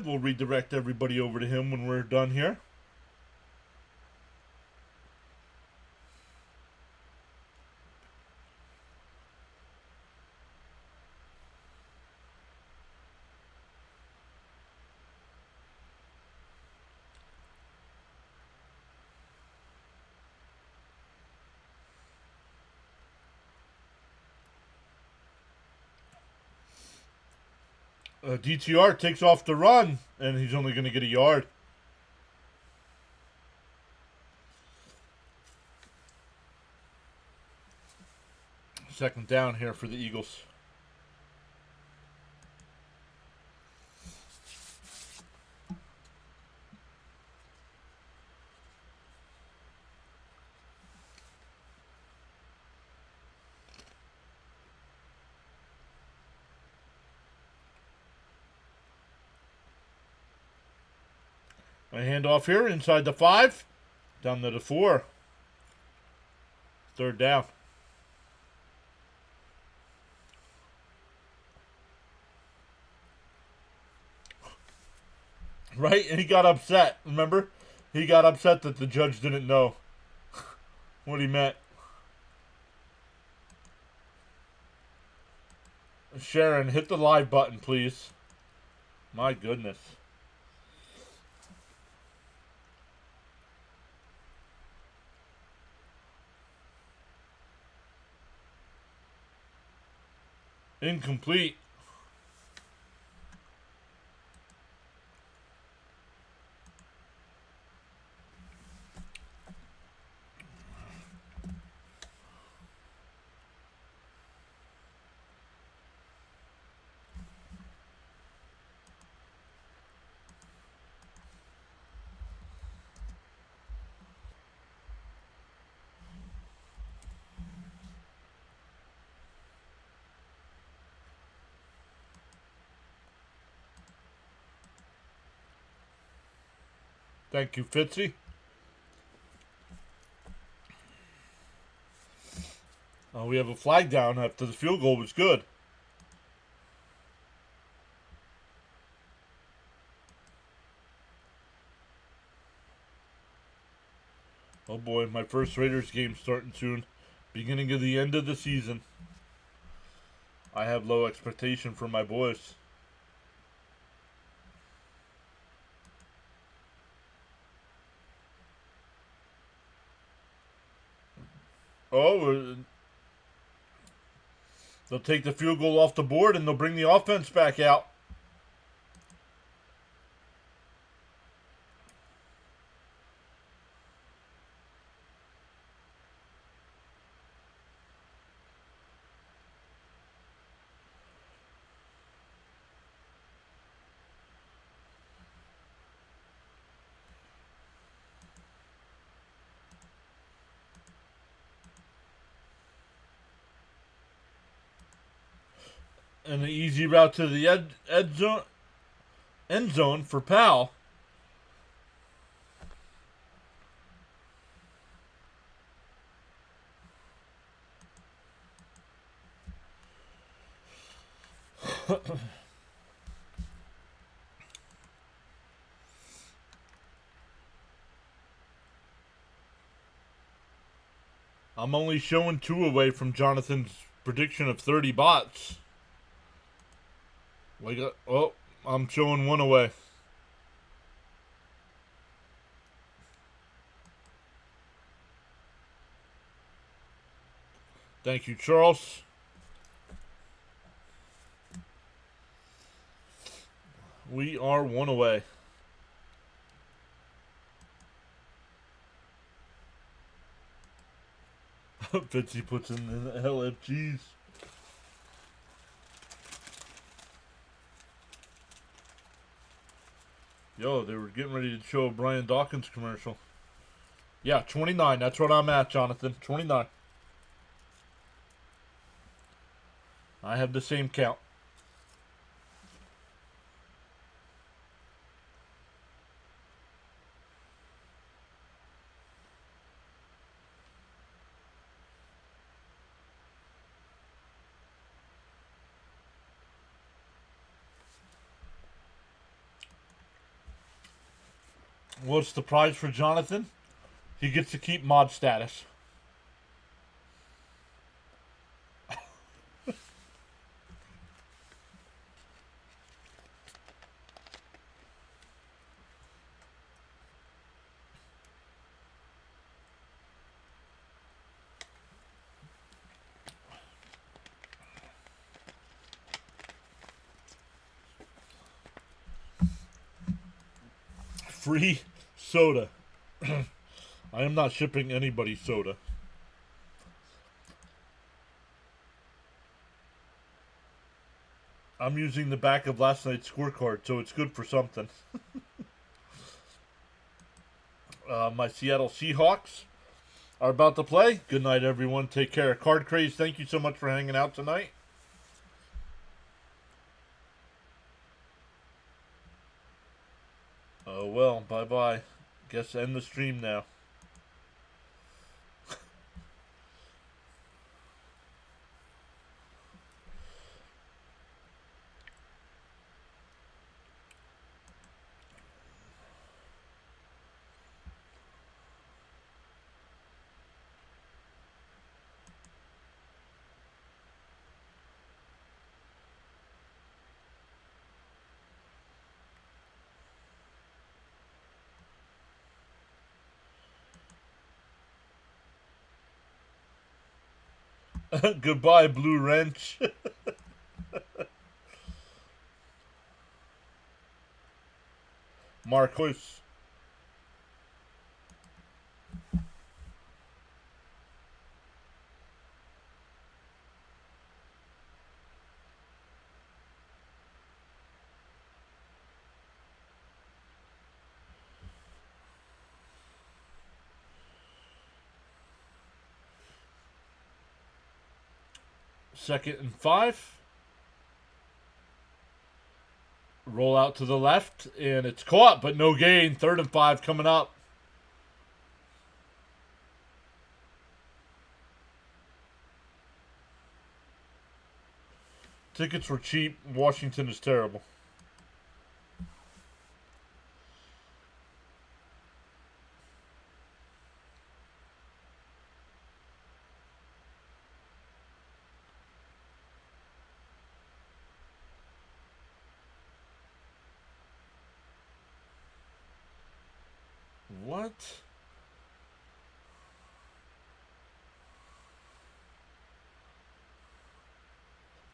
We'll redirect everybody over to him when we're done here. DTR takes off the run, and he's only going to get a yard. Second down here for the Eagles. A handoff here inside the 5. Down to the 4. Third down. Right? And he got upset. Remember? He got upset that the judge didn't know what he meant. Sharon, hit the live button, please. My goodness. Incomplete. Thank you, Fitzy. We have a flag down after the field goal was good. Oh boy, my first Raiders game starting soon. Beginning of the end of the season. I have low expectation for my boys. Oh, they'll take the field goal off the board and they'll bring the offense back out. And an easy route to the end zone for Powell. I'm only showing 2 away from Jonathan's prediction of 30 bots. Oh, I'm showing 1 away. Thank you, Charles. We are 1 away. Fitzy puts in the LFGs. Yo, they were getting ready to show a Brian Dawkins commercial. Yeah, 29. That's what I'm at, Jonathan. 29. I have the same count. What's the prize for Jonathan? He gets to keep mod status. Free soda. I am not shipping anybody soda. I'm using the back of last night's scorecard, so it's good for something. My Seattle Seahawks are about to play. Good night, everyone. Take care. Card Craze, thank you so much for hanging out tonight. Oh, well, bye-bye. Guess end the stream now. Goodbye, Blue Wrench. Marcos. Second and 5. Roll out to the left, and it's caught, but no gain. 3rd and 5 coming up. Tickets were cheap. Washington is terrible. What?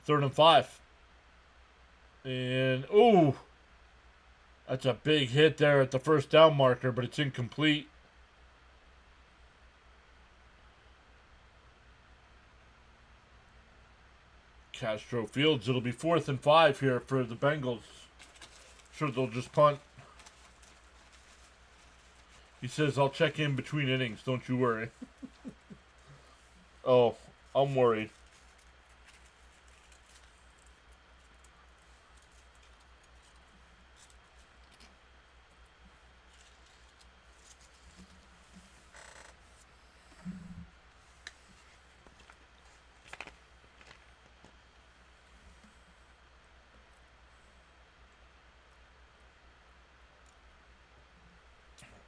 Third and 5. And, ooh. That's a big hit there at the first down marker, but it's incomplete. Castro Fields. It'll be 4th and 5 here for the Bengals. Sure, they'll just punt. He says, I'll check in between innings. Don't you worry. Oh, I'm worried.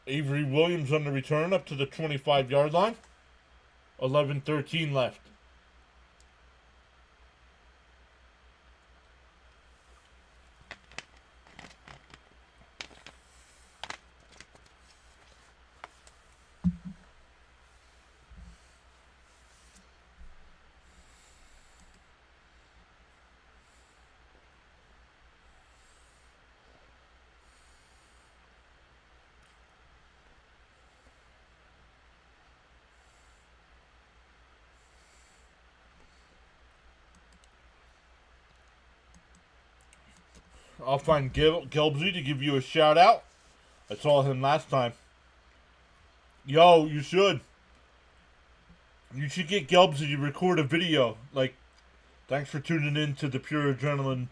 Avery Williams on the return up to the 25-yard line. 11-13 left. I'll find Gelbsy to give you a shout out. I saw him last time. Yo, you should. You should get Gelbsy to record a video. Like, thanks for tuning in to the Pure Adrenaline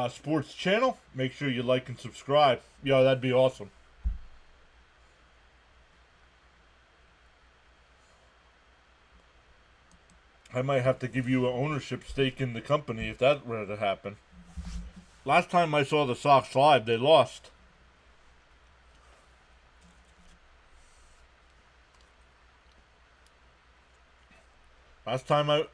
Sports channel. Make sure you like and subscribe. Yo, that'd be awesome. I might have to give you an ownership stake in the company if that were to happen. Last time I saw the Sox live, they lost. Last time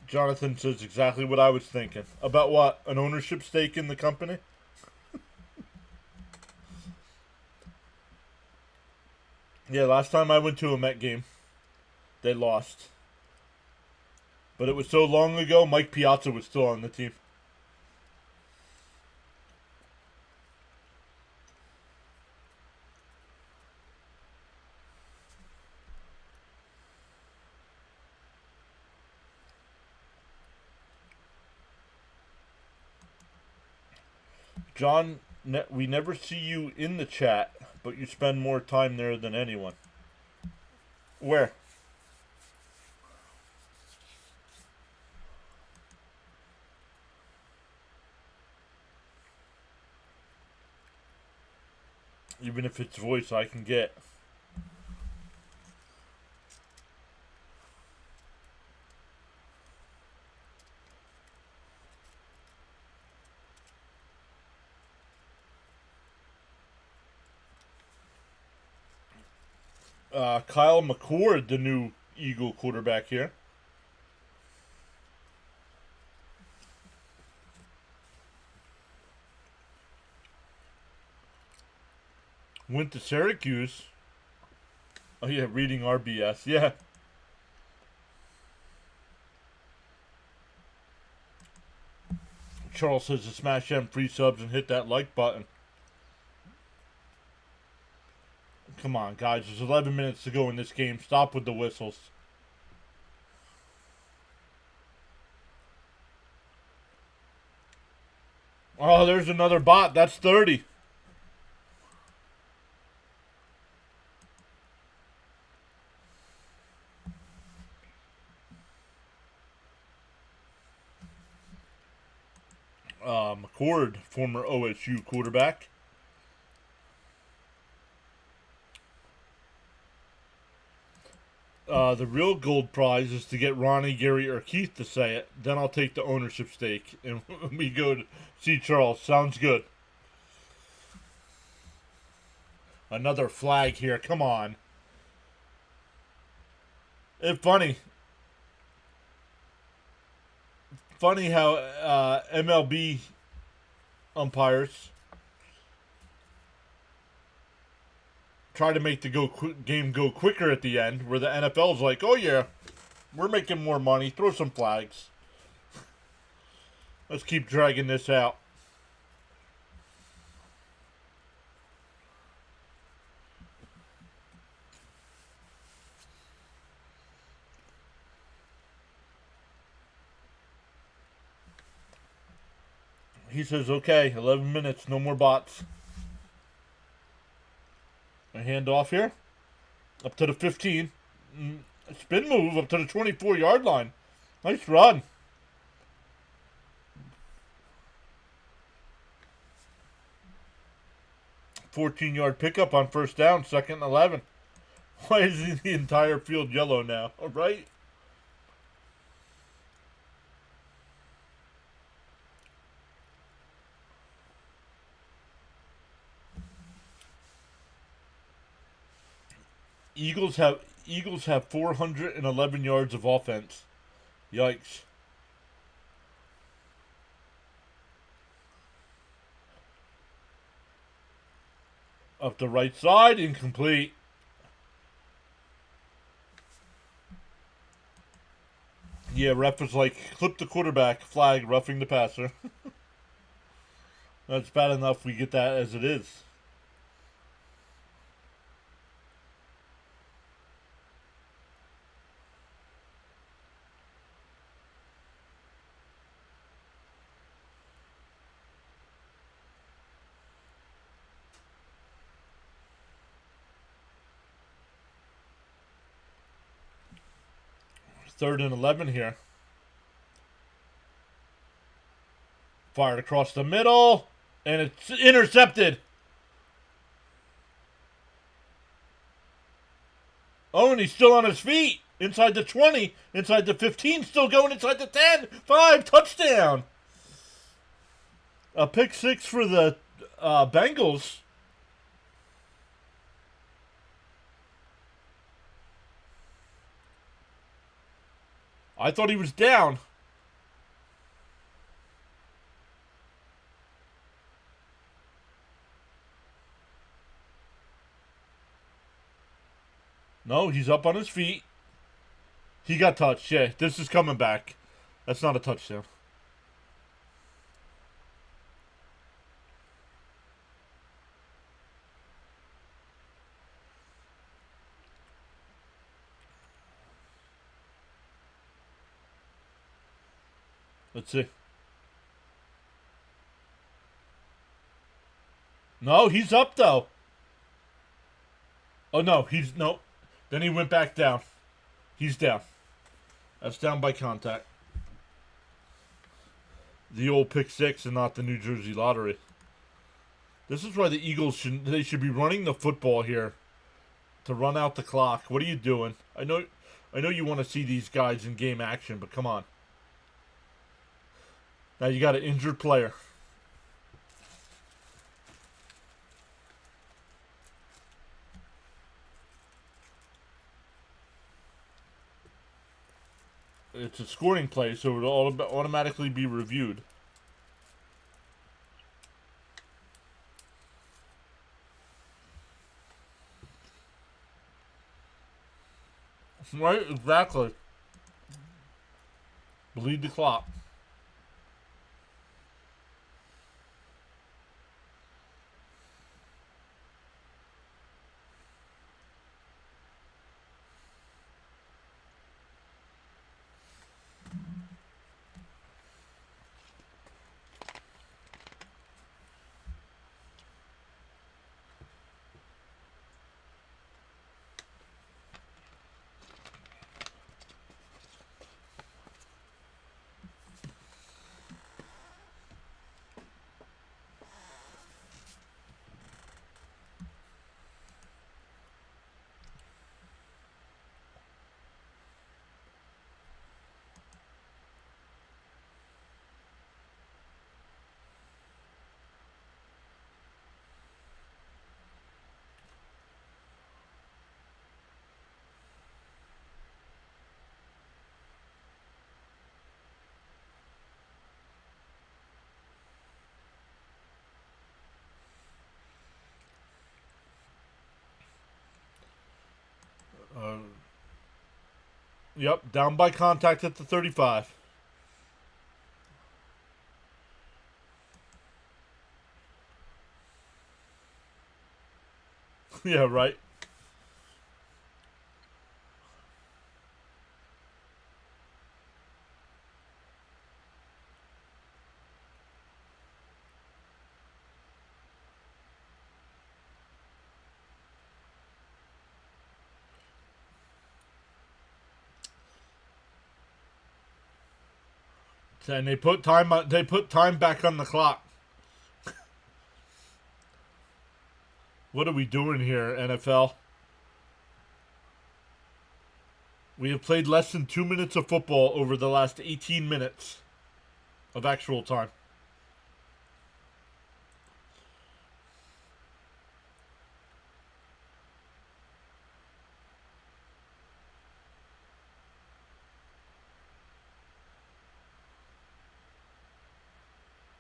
Jonathan says exactly what I was thinking. About what? An ownership stake in the company? Yeah, last time I went to a Met game, they lost. But it was so long ago, Mike Piazza was still on the team. John, we never see you in the chat, but you spend more time there than anyone. Where? Even if it's voice, I can get. Kyle McCord, the new Eagle quarterback here. Went to Syracuse. Oh yeah, reading RBS. Yeah. Charles says to smash them free subs and hit that like button. Come on, guys. There's 11 minutes to go in this game. Stop with the whistles. Oh, there's another bot. That's 30. McCord, former OSU quarterback. The real gold prize is to get Ronnie, Gary, or Keith to say it. Then I'll take the ownership stake, and we go to see Charles. Sounds good. Another flag here. Come on. It's funny. Funny how MLB umpires try to make the game go quicker at the end, where the NFL's like, oh yeah, we're making more money. Throw some flags. Let's keep dragging this out. He says, okay, 11 minutes, no more bots. A handoff here. Up to the 15. Spin move up to the 24-yard line. Nice run. $14-yard pickup on first down, 2nd and 11. Why is the entire field yellow now? All right. Eagles have 411 yards of offense. Yikes. Up the right side, incomplete. Yeah, ref was like, clip the quarterback, flag, roughing the passer. That's bad enough we get that as it is. Third and 11 here. Fired across the middle, and it's intercepted. Oh, and he's still on his feet. Inside the 20, inside the 15, still going inside the 10. 5, touchdown. A pick 6 for the Bengals. I thought he was down. No, he's up on his feet. He got touched. Yeah, this is coming back. That's not a touchdown. Let's see. No, he's up though. Oh no, he's no. Then he went back down. He's down. That's down by contact. The old pick six and not the New Jersey Lottery. This is why the Eagles should be running the football here to run out the clock. What are you doing? I know you want to see these guys in game action, but come on. Now you got an injured player. It's a scoring play, so it will automatically be reviewed. Right, exactly. Bleed the clock. Yep, down by contact at the 35. Yeah, right. And they put time back on the clock. What are we doing here, NFL? We have played less than 2 minutes of football over the last 18 minutes of actual time.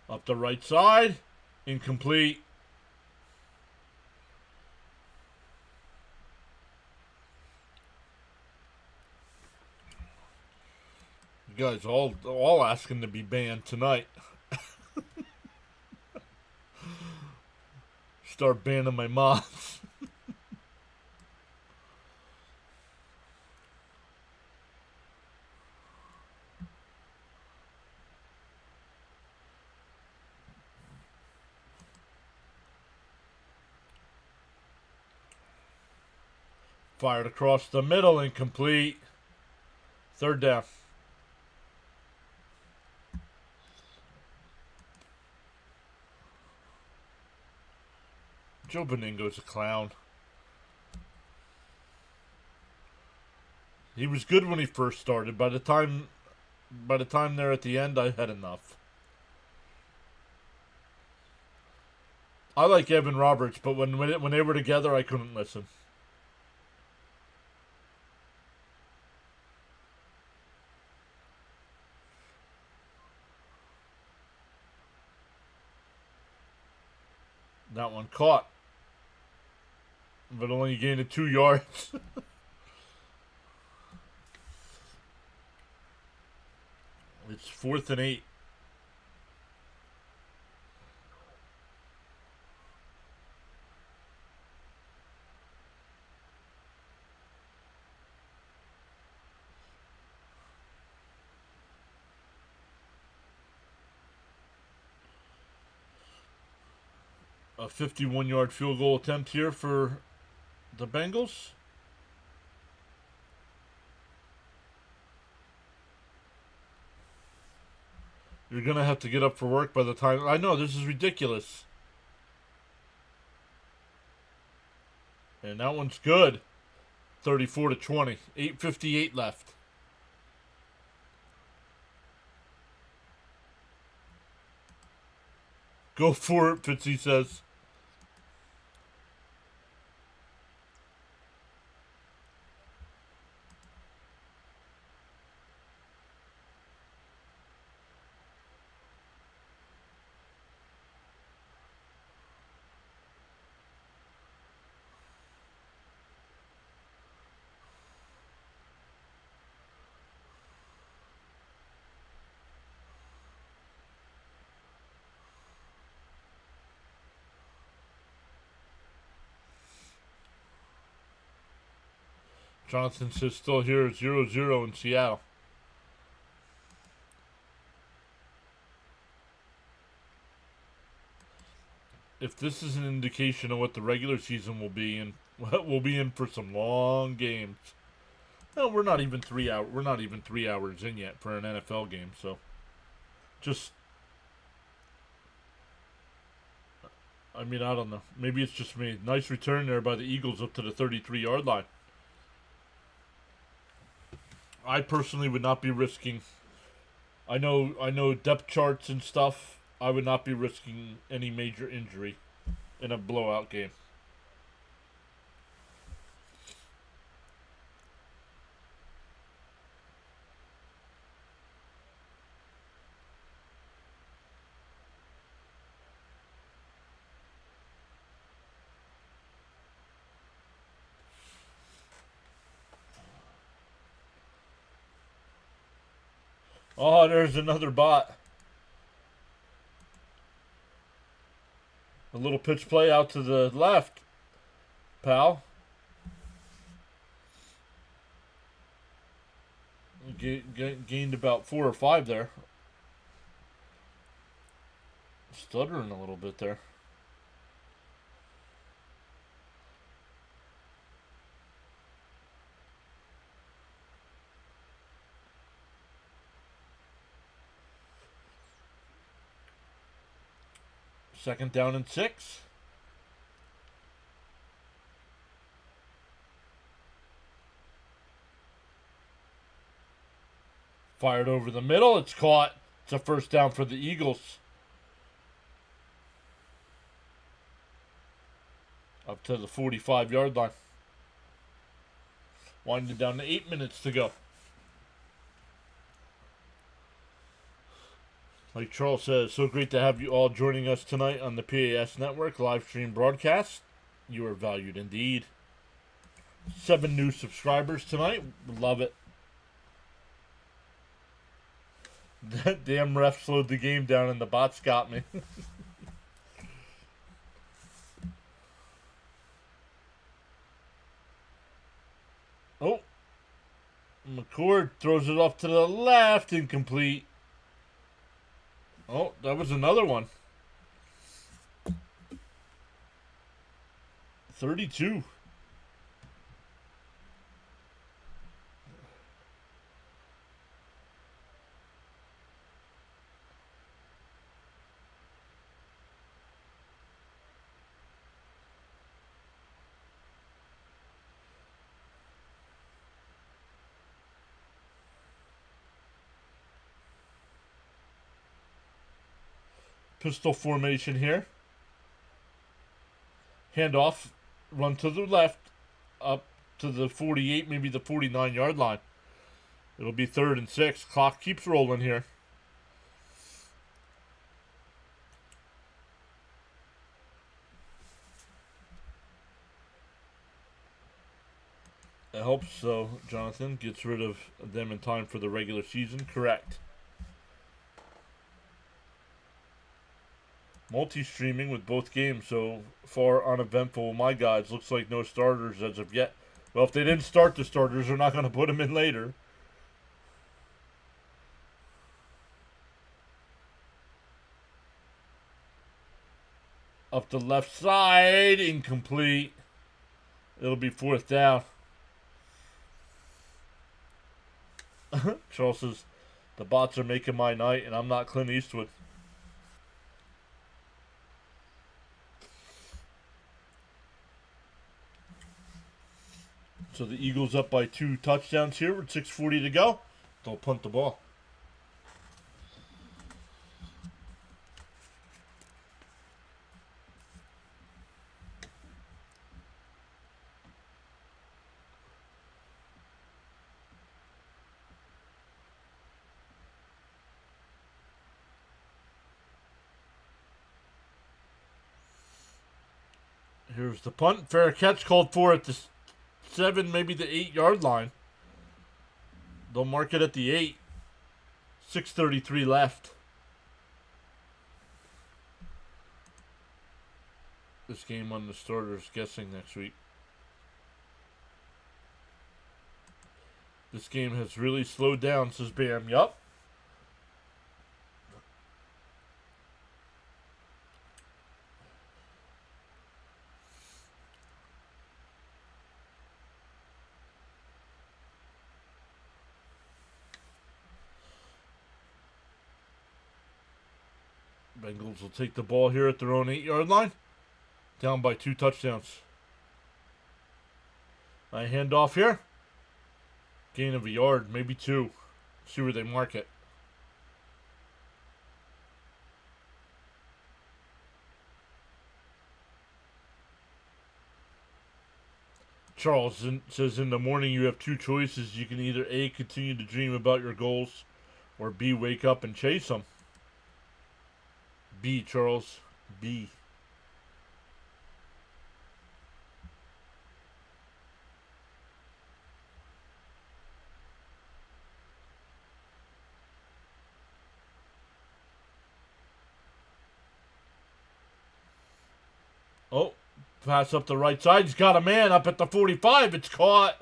Up the right side. Incomplete. You guys all asking to be banned tonight. Start banning my mods. Fired across the middle, incomplete. Third down. Joe Beningo's a clown. He was good when he first started. By the time they're at the end, I had enough. I like Evan Roberts, but when they were together, I couldn't listen. That one caught. But only gained 2 yards. It's 4th and 8. A 51-yard field goal attempt here for the Bengals. You're going to have to get up for work by the time... I know, this is ridiculous. And that one's good. 34-20. 8:58 left. Go for it, Fitzy says. Johnson says still here 0-0 in Seattle. If this is an indication of what the regular season will be, and we'll be in for some long games. No, we're not even 3 hours. We're not even 3 hours in yet for an NFL game. So, just, I mean, I don't know. Maybe it's just me. Nice return there by the Eagles up to the 33-yard line. I personally would not be risking. I know depth charts and stuff. I would not be risking any major injury in a blowout game. Oh, there's another bot. A little pitch play out to the left, pal. Gained about 4 or 5 there. Stuttering a little bit there. Second down and 6. Fired over the middle. It's caught. It's a first down for the Eagles. Up to the 45-yard line. Winding down to 8 minutes to go. Like Charles says, so great to have you all joining us tonight on the PAS Network live stream broadcast. You are valued indeed. 7 new subscribers tonight. Love it. That damn ref slowed the game down and the bots got me. Oh. McCord throws it off to the left. Incomplete. Oh, that was another one. 32. Pistol formation here. Handoff. Run to the left. Up to the 48, maybe the 49-yard line. It'll be 3rd and 6. Clock keeps rolling here. helps. So Jonathan gets rid of them in time for the regular season. Correct. Multi-streaming with both games so far uneventful. My guys, looks like no starters as of yet. Well, if they didn't start the starters, they're not going to put them in later. Up the left side, incomplete. It'll be 4th down. Charles says, the bots are making my night, and I'm not Clint Eastwood. So the Eagles up by 2 touchdowns here with 6:40 to go. They'll punt the ball. Here's the punt. Fair catch called for at the 7, maybe the 8-yard line. They'll mark it at the 8. 6:33 left. This game on the starters guessing next week. This game has really slowed down, says Bam. Yup. Bengals will take the ball here at their own 8-yard line. Down by 2 touchdowns. I hand off here. Gain of a yard, maybe 2. See where they mark it. Charles says in the morning you have 2 choices. You can either A, continue to dream about your goals, or B, wake up and chase them. B, Charles. B. Oh, pass up the right side. He's got a man up at the 45. It's caught.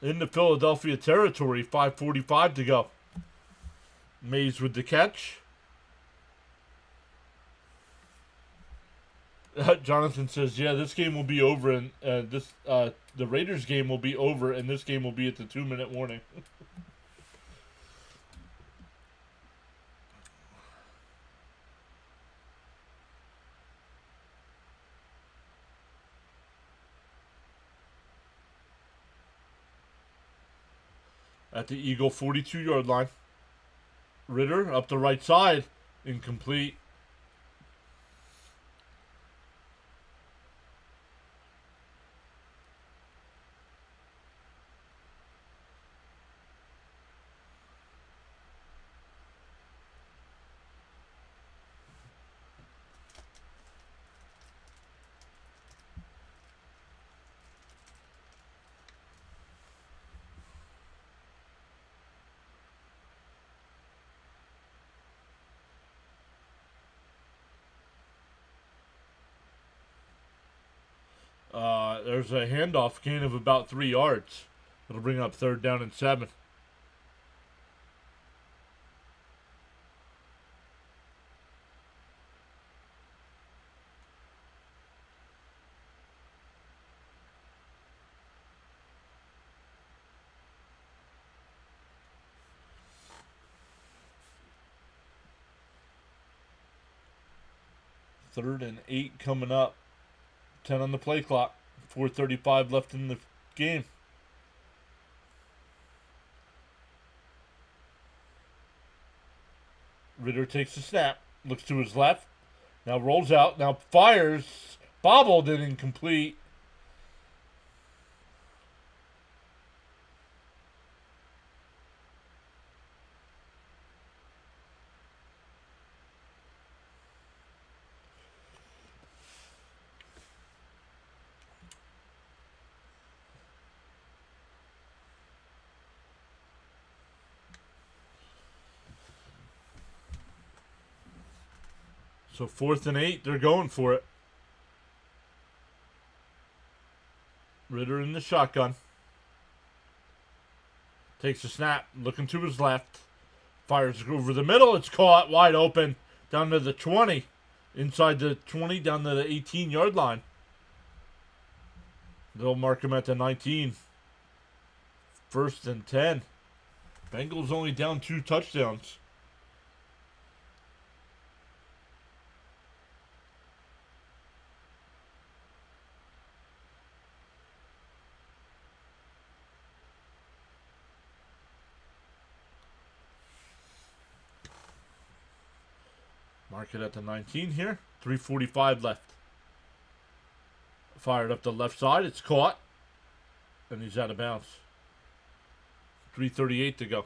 In the Philadelphia territory. 5:45 to go. Mays with the catch. Jonathan says, yeah, this game will be over, and the Raiders game will be over, and this game will be at the 2-minute warning. At the Eagle 42-yard line. Ritter up the right side. Incomplete. There's a handoff gain of about 3 yards. It'll bring up 3rd down and 7. Third and 8 coming up. 10 on the play clock. 4:35 left in the game. Ritter takes the snap. Looks to his left. Now rolls out. Now fires. Bobbled and incomplete. So 4th and 8, they're going for it. Ritter in the shotgun. Takes a snap, looking to his left. Fires over the middle. It's caught wide open down to the 20. Inside the 20, down to the 18-yard line. They'll mark him at the 19. 1st and 10. Bengals only down 2 touchdowns. Mark it at the 19 here. 3:45 left. Fired up the left side. It's caught. And he's out of bounds. 3:38 to go.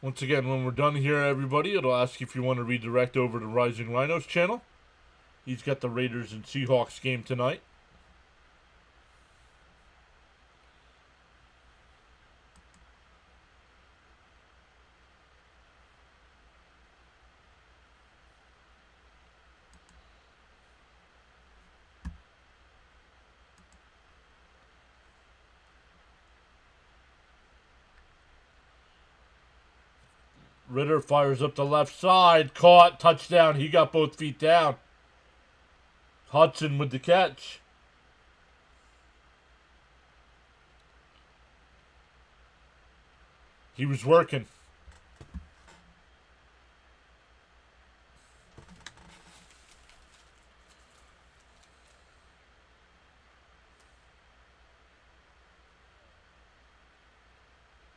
Once again, when we're done here, everybody, it'll ask if you want to redirect over to Rising Rhinos channel. He's got the Raiders and Seahawks game tonight. Ritter fires up the left side. Caught. Touchdown. He got both feet down. Hudson with the catch. He was working.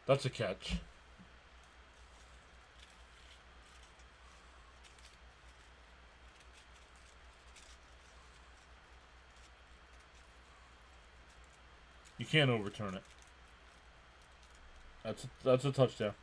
That's a catch. You can't overturn it. That's a touchdown.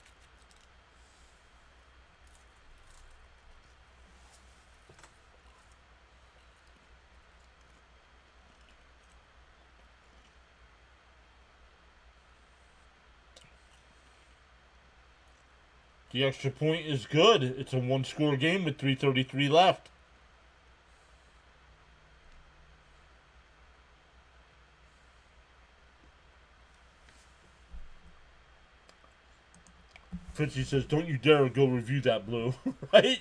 The extra point is good. It's a one-score game with 3:33 left. Fitzy says, don't you dare go review that, Blue. Right?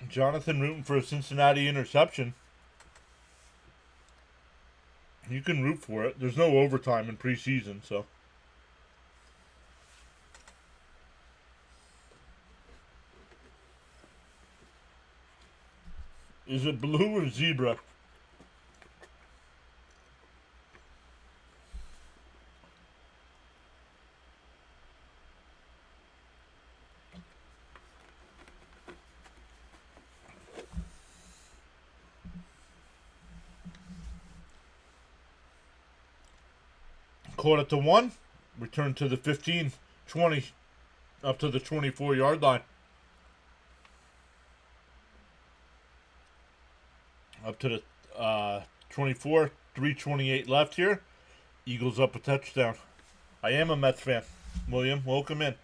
Jonathan rooting for a Cincinnati interception. You can root for it. There's no overtime in preseason, so. Is it blue or zebra? Caught at the 1. Return to the 15, 20, up to the 24-yard line. Up to the 24, 3:28 left here. Eagles up a touchdown. I am a Mets fan. William, welcome in.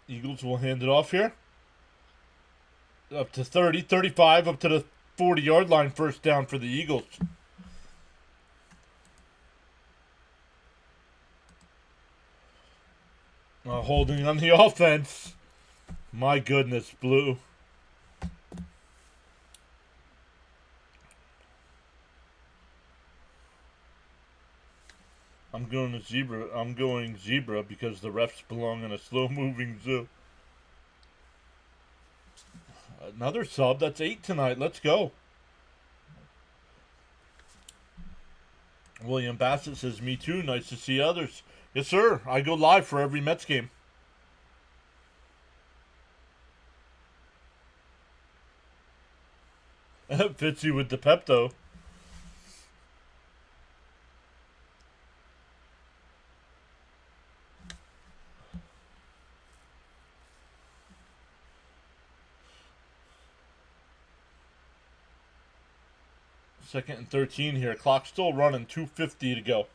Eagles will hand it off here. Up to 30, 35, up to the 40-yard line. First down for the Eagles. Holding on the offense. My goodness, Blue. I'm going to zebra. I'm going zebra because the refs belong in a slow-moving zoo. Another sub. That's 8 tonight. Let's go. William Bassett says, "Me too. Nice to see others." Yes, sir. I go live for every Mets game. Fitzy with the Pepto. Second and 13 here. Clock still running. 2:50 to go.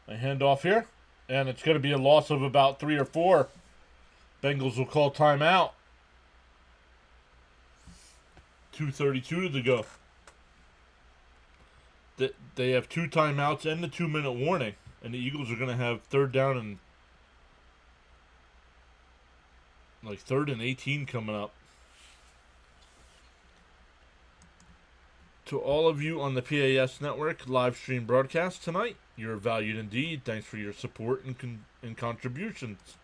A handoff here. And it's going to be a loss of about 3 or 4. Bengals will call timeout. 2:32 to go. They have 2 timeouts and the 2-minute warning. And the Eagles are going to have third down and like 3rd and 18 coming up. To all of you on the PAS Network live stream broadcast tonight, you're valued indeed. Thanks for your support and contributions.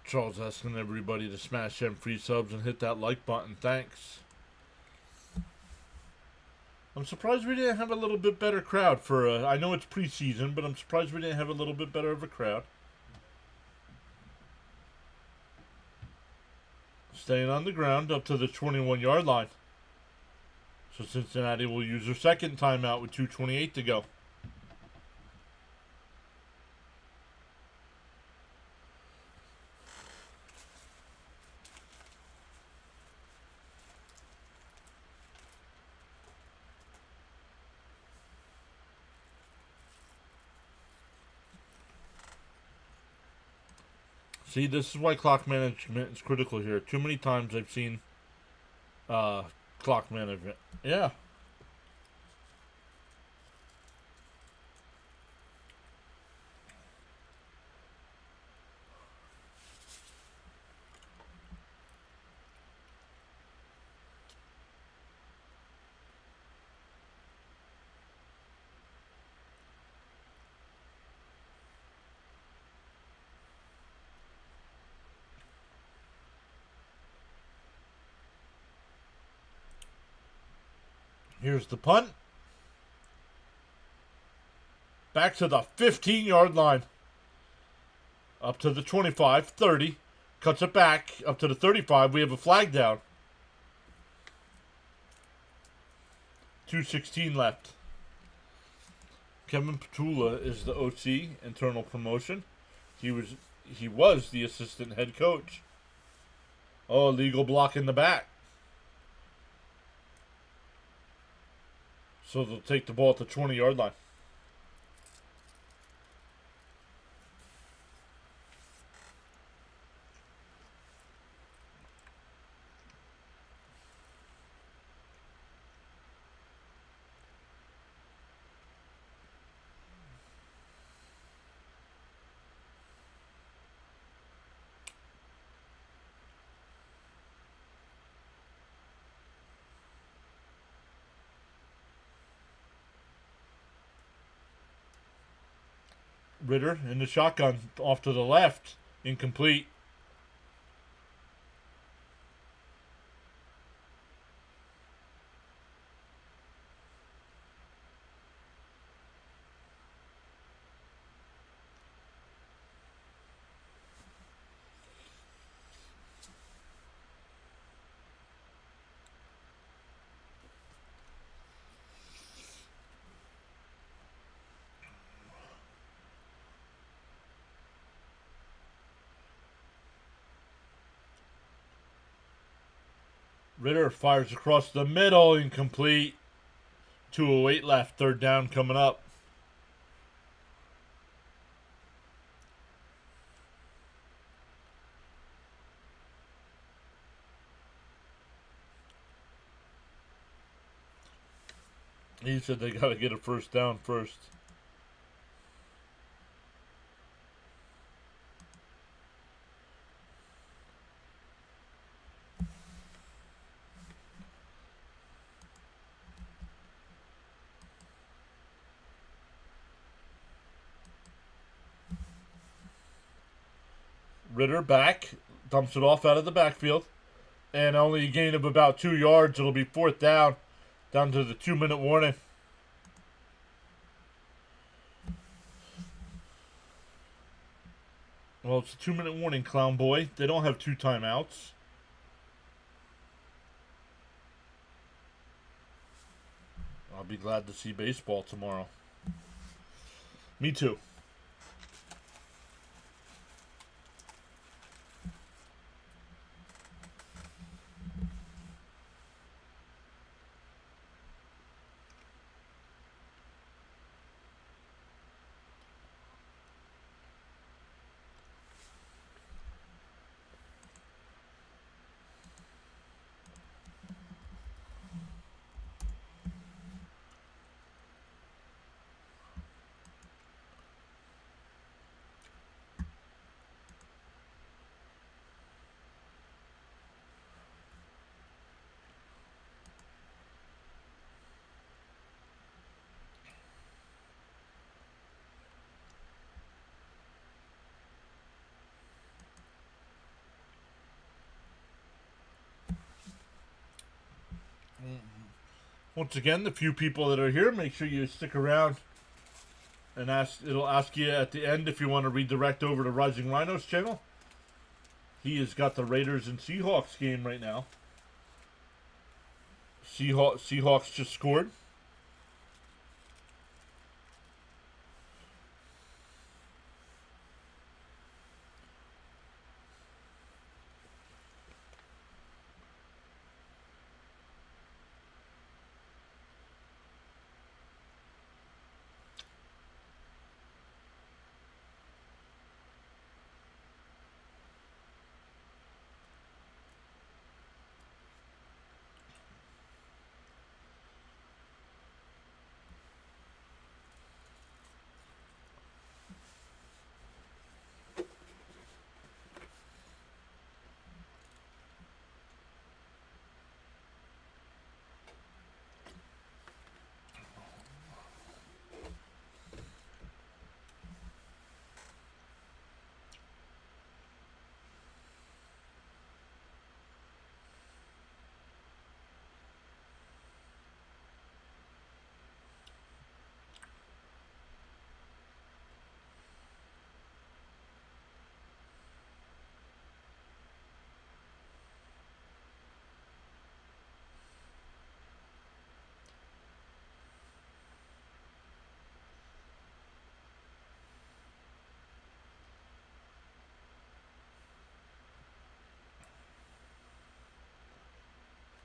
Charles asking everybody to smash them free subs and hit that like button. Thanks. I'm surprised we didn't have a little bit better crowd for I know it's preseason, but I'm surprised we didn't have a little bit better of a crowd. Staying on the ground up to the 21-yard line. So Cincinnati will use their second timeout with 2:28 to go. See, this is why clock management is critical here. Too many times I've seen clock management. Yeah. Here's the punt. Back to the 15-yard line. Up to the 25, 30. Cuts it back up to the 35. We have a flag down. 2:16 left. Kevin Petula is the OC, internal promotion. He was the assistant head coach. Oh, legal block in the back. So they'll take the ball at the 20-yard line. Ritter in the shotgun off to the left. Incomplete. Ritter fires across the middle. Incomplete. 2:08 left. Third down coming up. He said they got to get a first down first. Ritter back, dumps it off out of the backfield, and only a gain of about 2 yards. It'll be fourth down to the 2-minute warning. Well, it's a 2-minute warning, clown boy. They don't have 2 timeouts. I'll be glad to see baseball tomorrow. Me too. Once again, the few people that are here, make sure you stick around and it'll ask you at the end if you want to redirect over to Rising Rhinos channel. He has got the Raiders and Seahawks game right now. Seahawks just scored.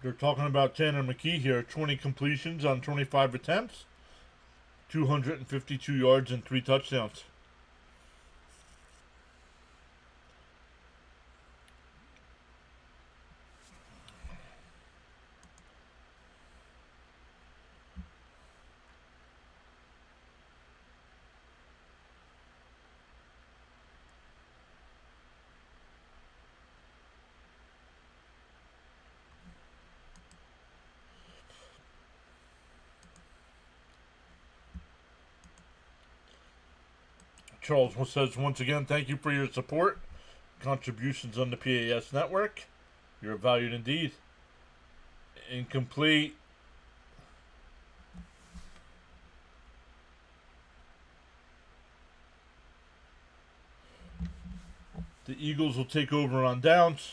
They're talking about Tanner McKee here. 20 completions on 25 attempts. 252 yards and 3 touchdowns. Charles says, once again, thank you for your support, contributions on the PAS network. You're valued indeed. Incomplete. The Eagles will take over on downs.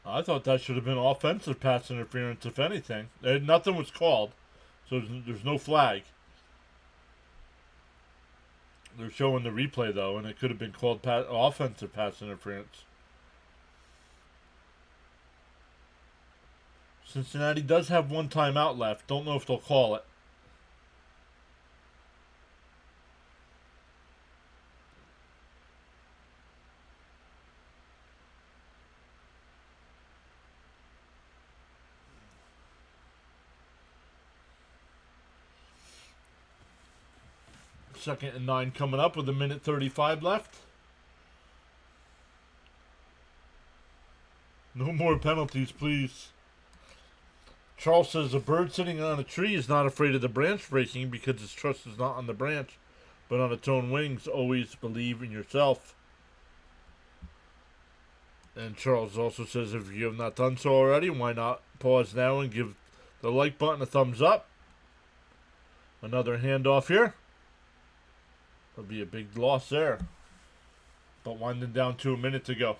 I thought that should have been offensive pass interference, if anything. Nothing was called, So there's no flag. They're showing the replay, though, and it could have been called offensive pass interference. Cincinnati does have one timeout left. Don't know if they'll call it. Second and 9 coming up with 1:35 left. No more penalties, please. Charles says a bird sitting on a tree is not afraid of the branch breaking because its trust is not on the branch, but on its own wings. Always believe in yourself. And Charles also says if you have not done so already, why not pause now and give the like button a thumbs up. Another handoff here. That'll be a big loss there. But winding down to a minute to go.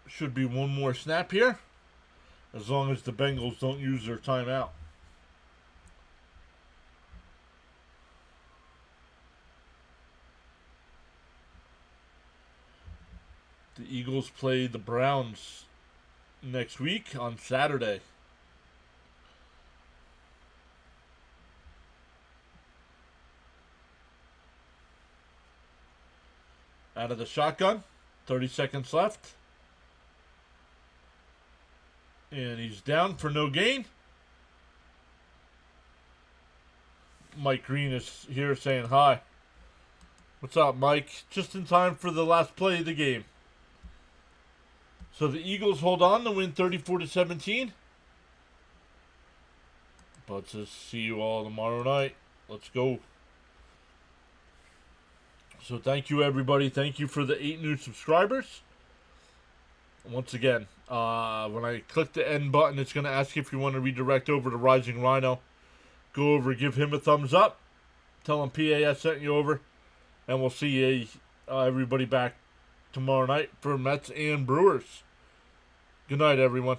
Should be one more snap here, as long as the Bengals don't use their timeout. The Eagles play the Browns next week on Saturday. Out of the shotgun, 30 seconds left. And he's down for no gain. Mike Green is here saying hi. What's up, Mike? Just in time for the last play of the game. So the Eagles hold on to win 34-17. Bud says, see you all tomorrow night. Let's go. So thank you, everybody. Thank you for the 8 new subscribers. Once again, when I click the end button, it's going to ask if you want to redirect over to Rising Rhino. Go over, give him a thumbs up. Tell him PAS sent you over. And we'll see everybody back tomorrow night for Mets and Brewers. Good night, everyone.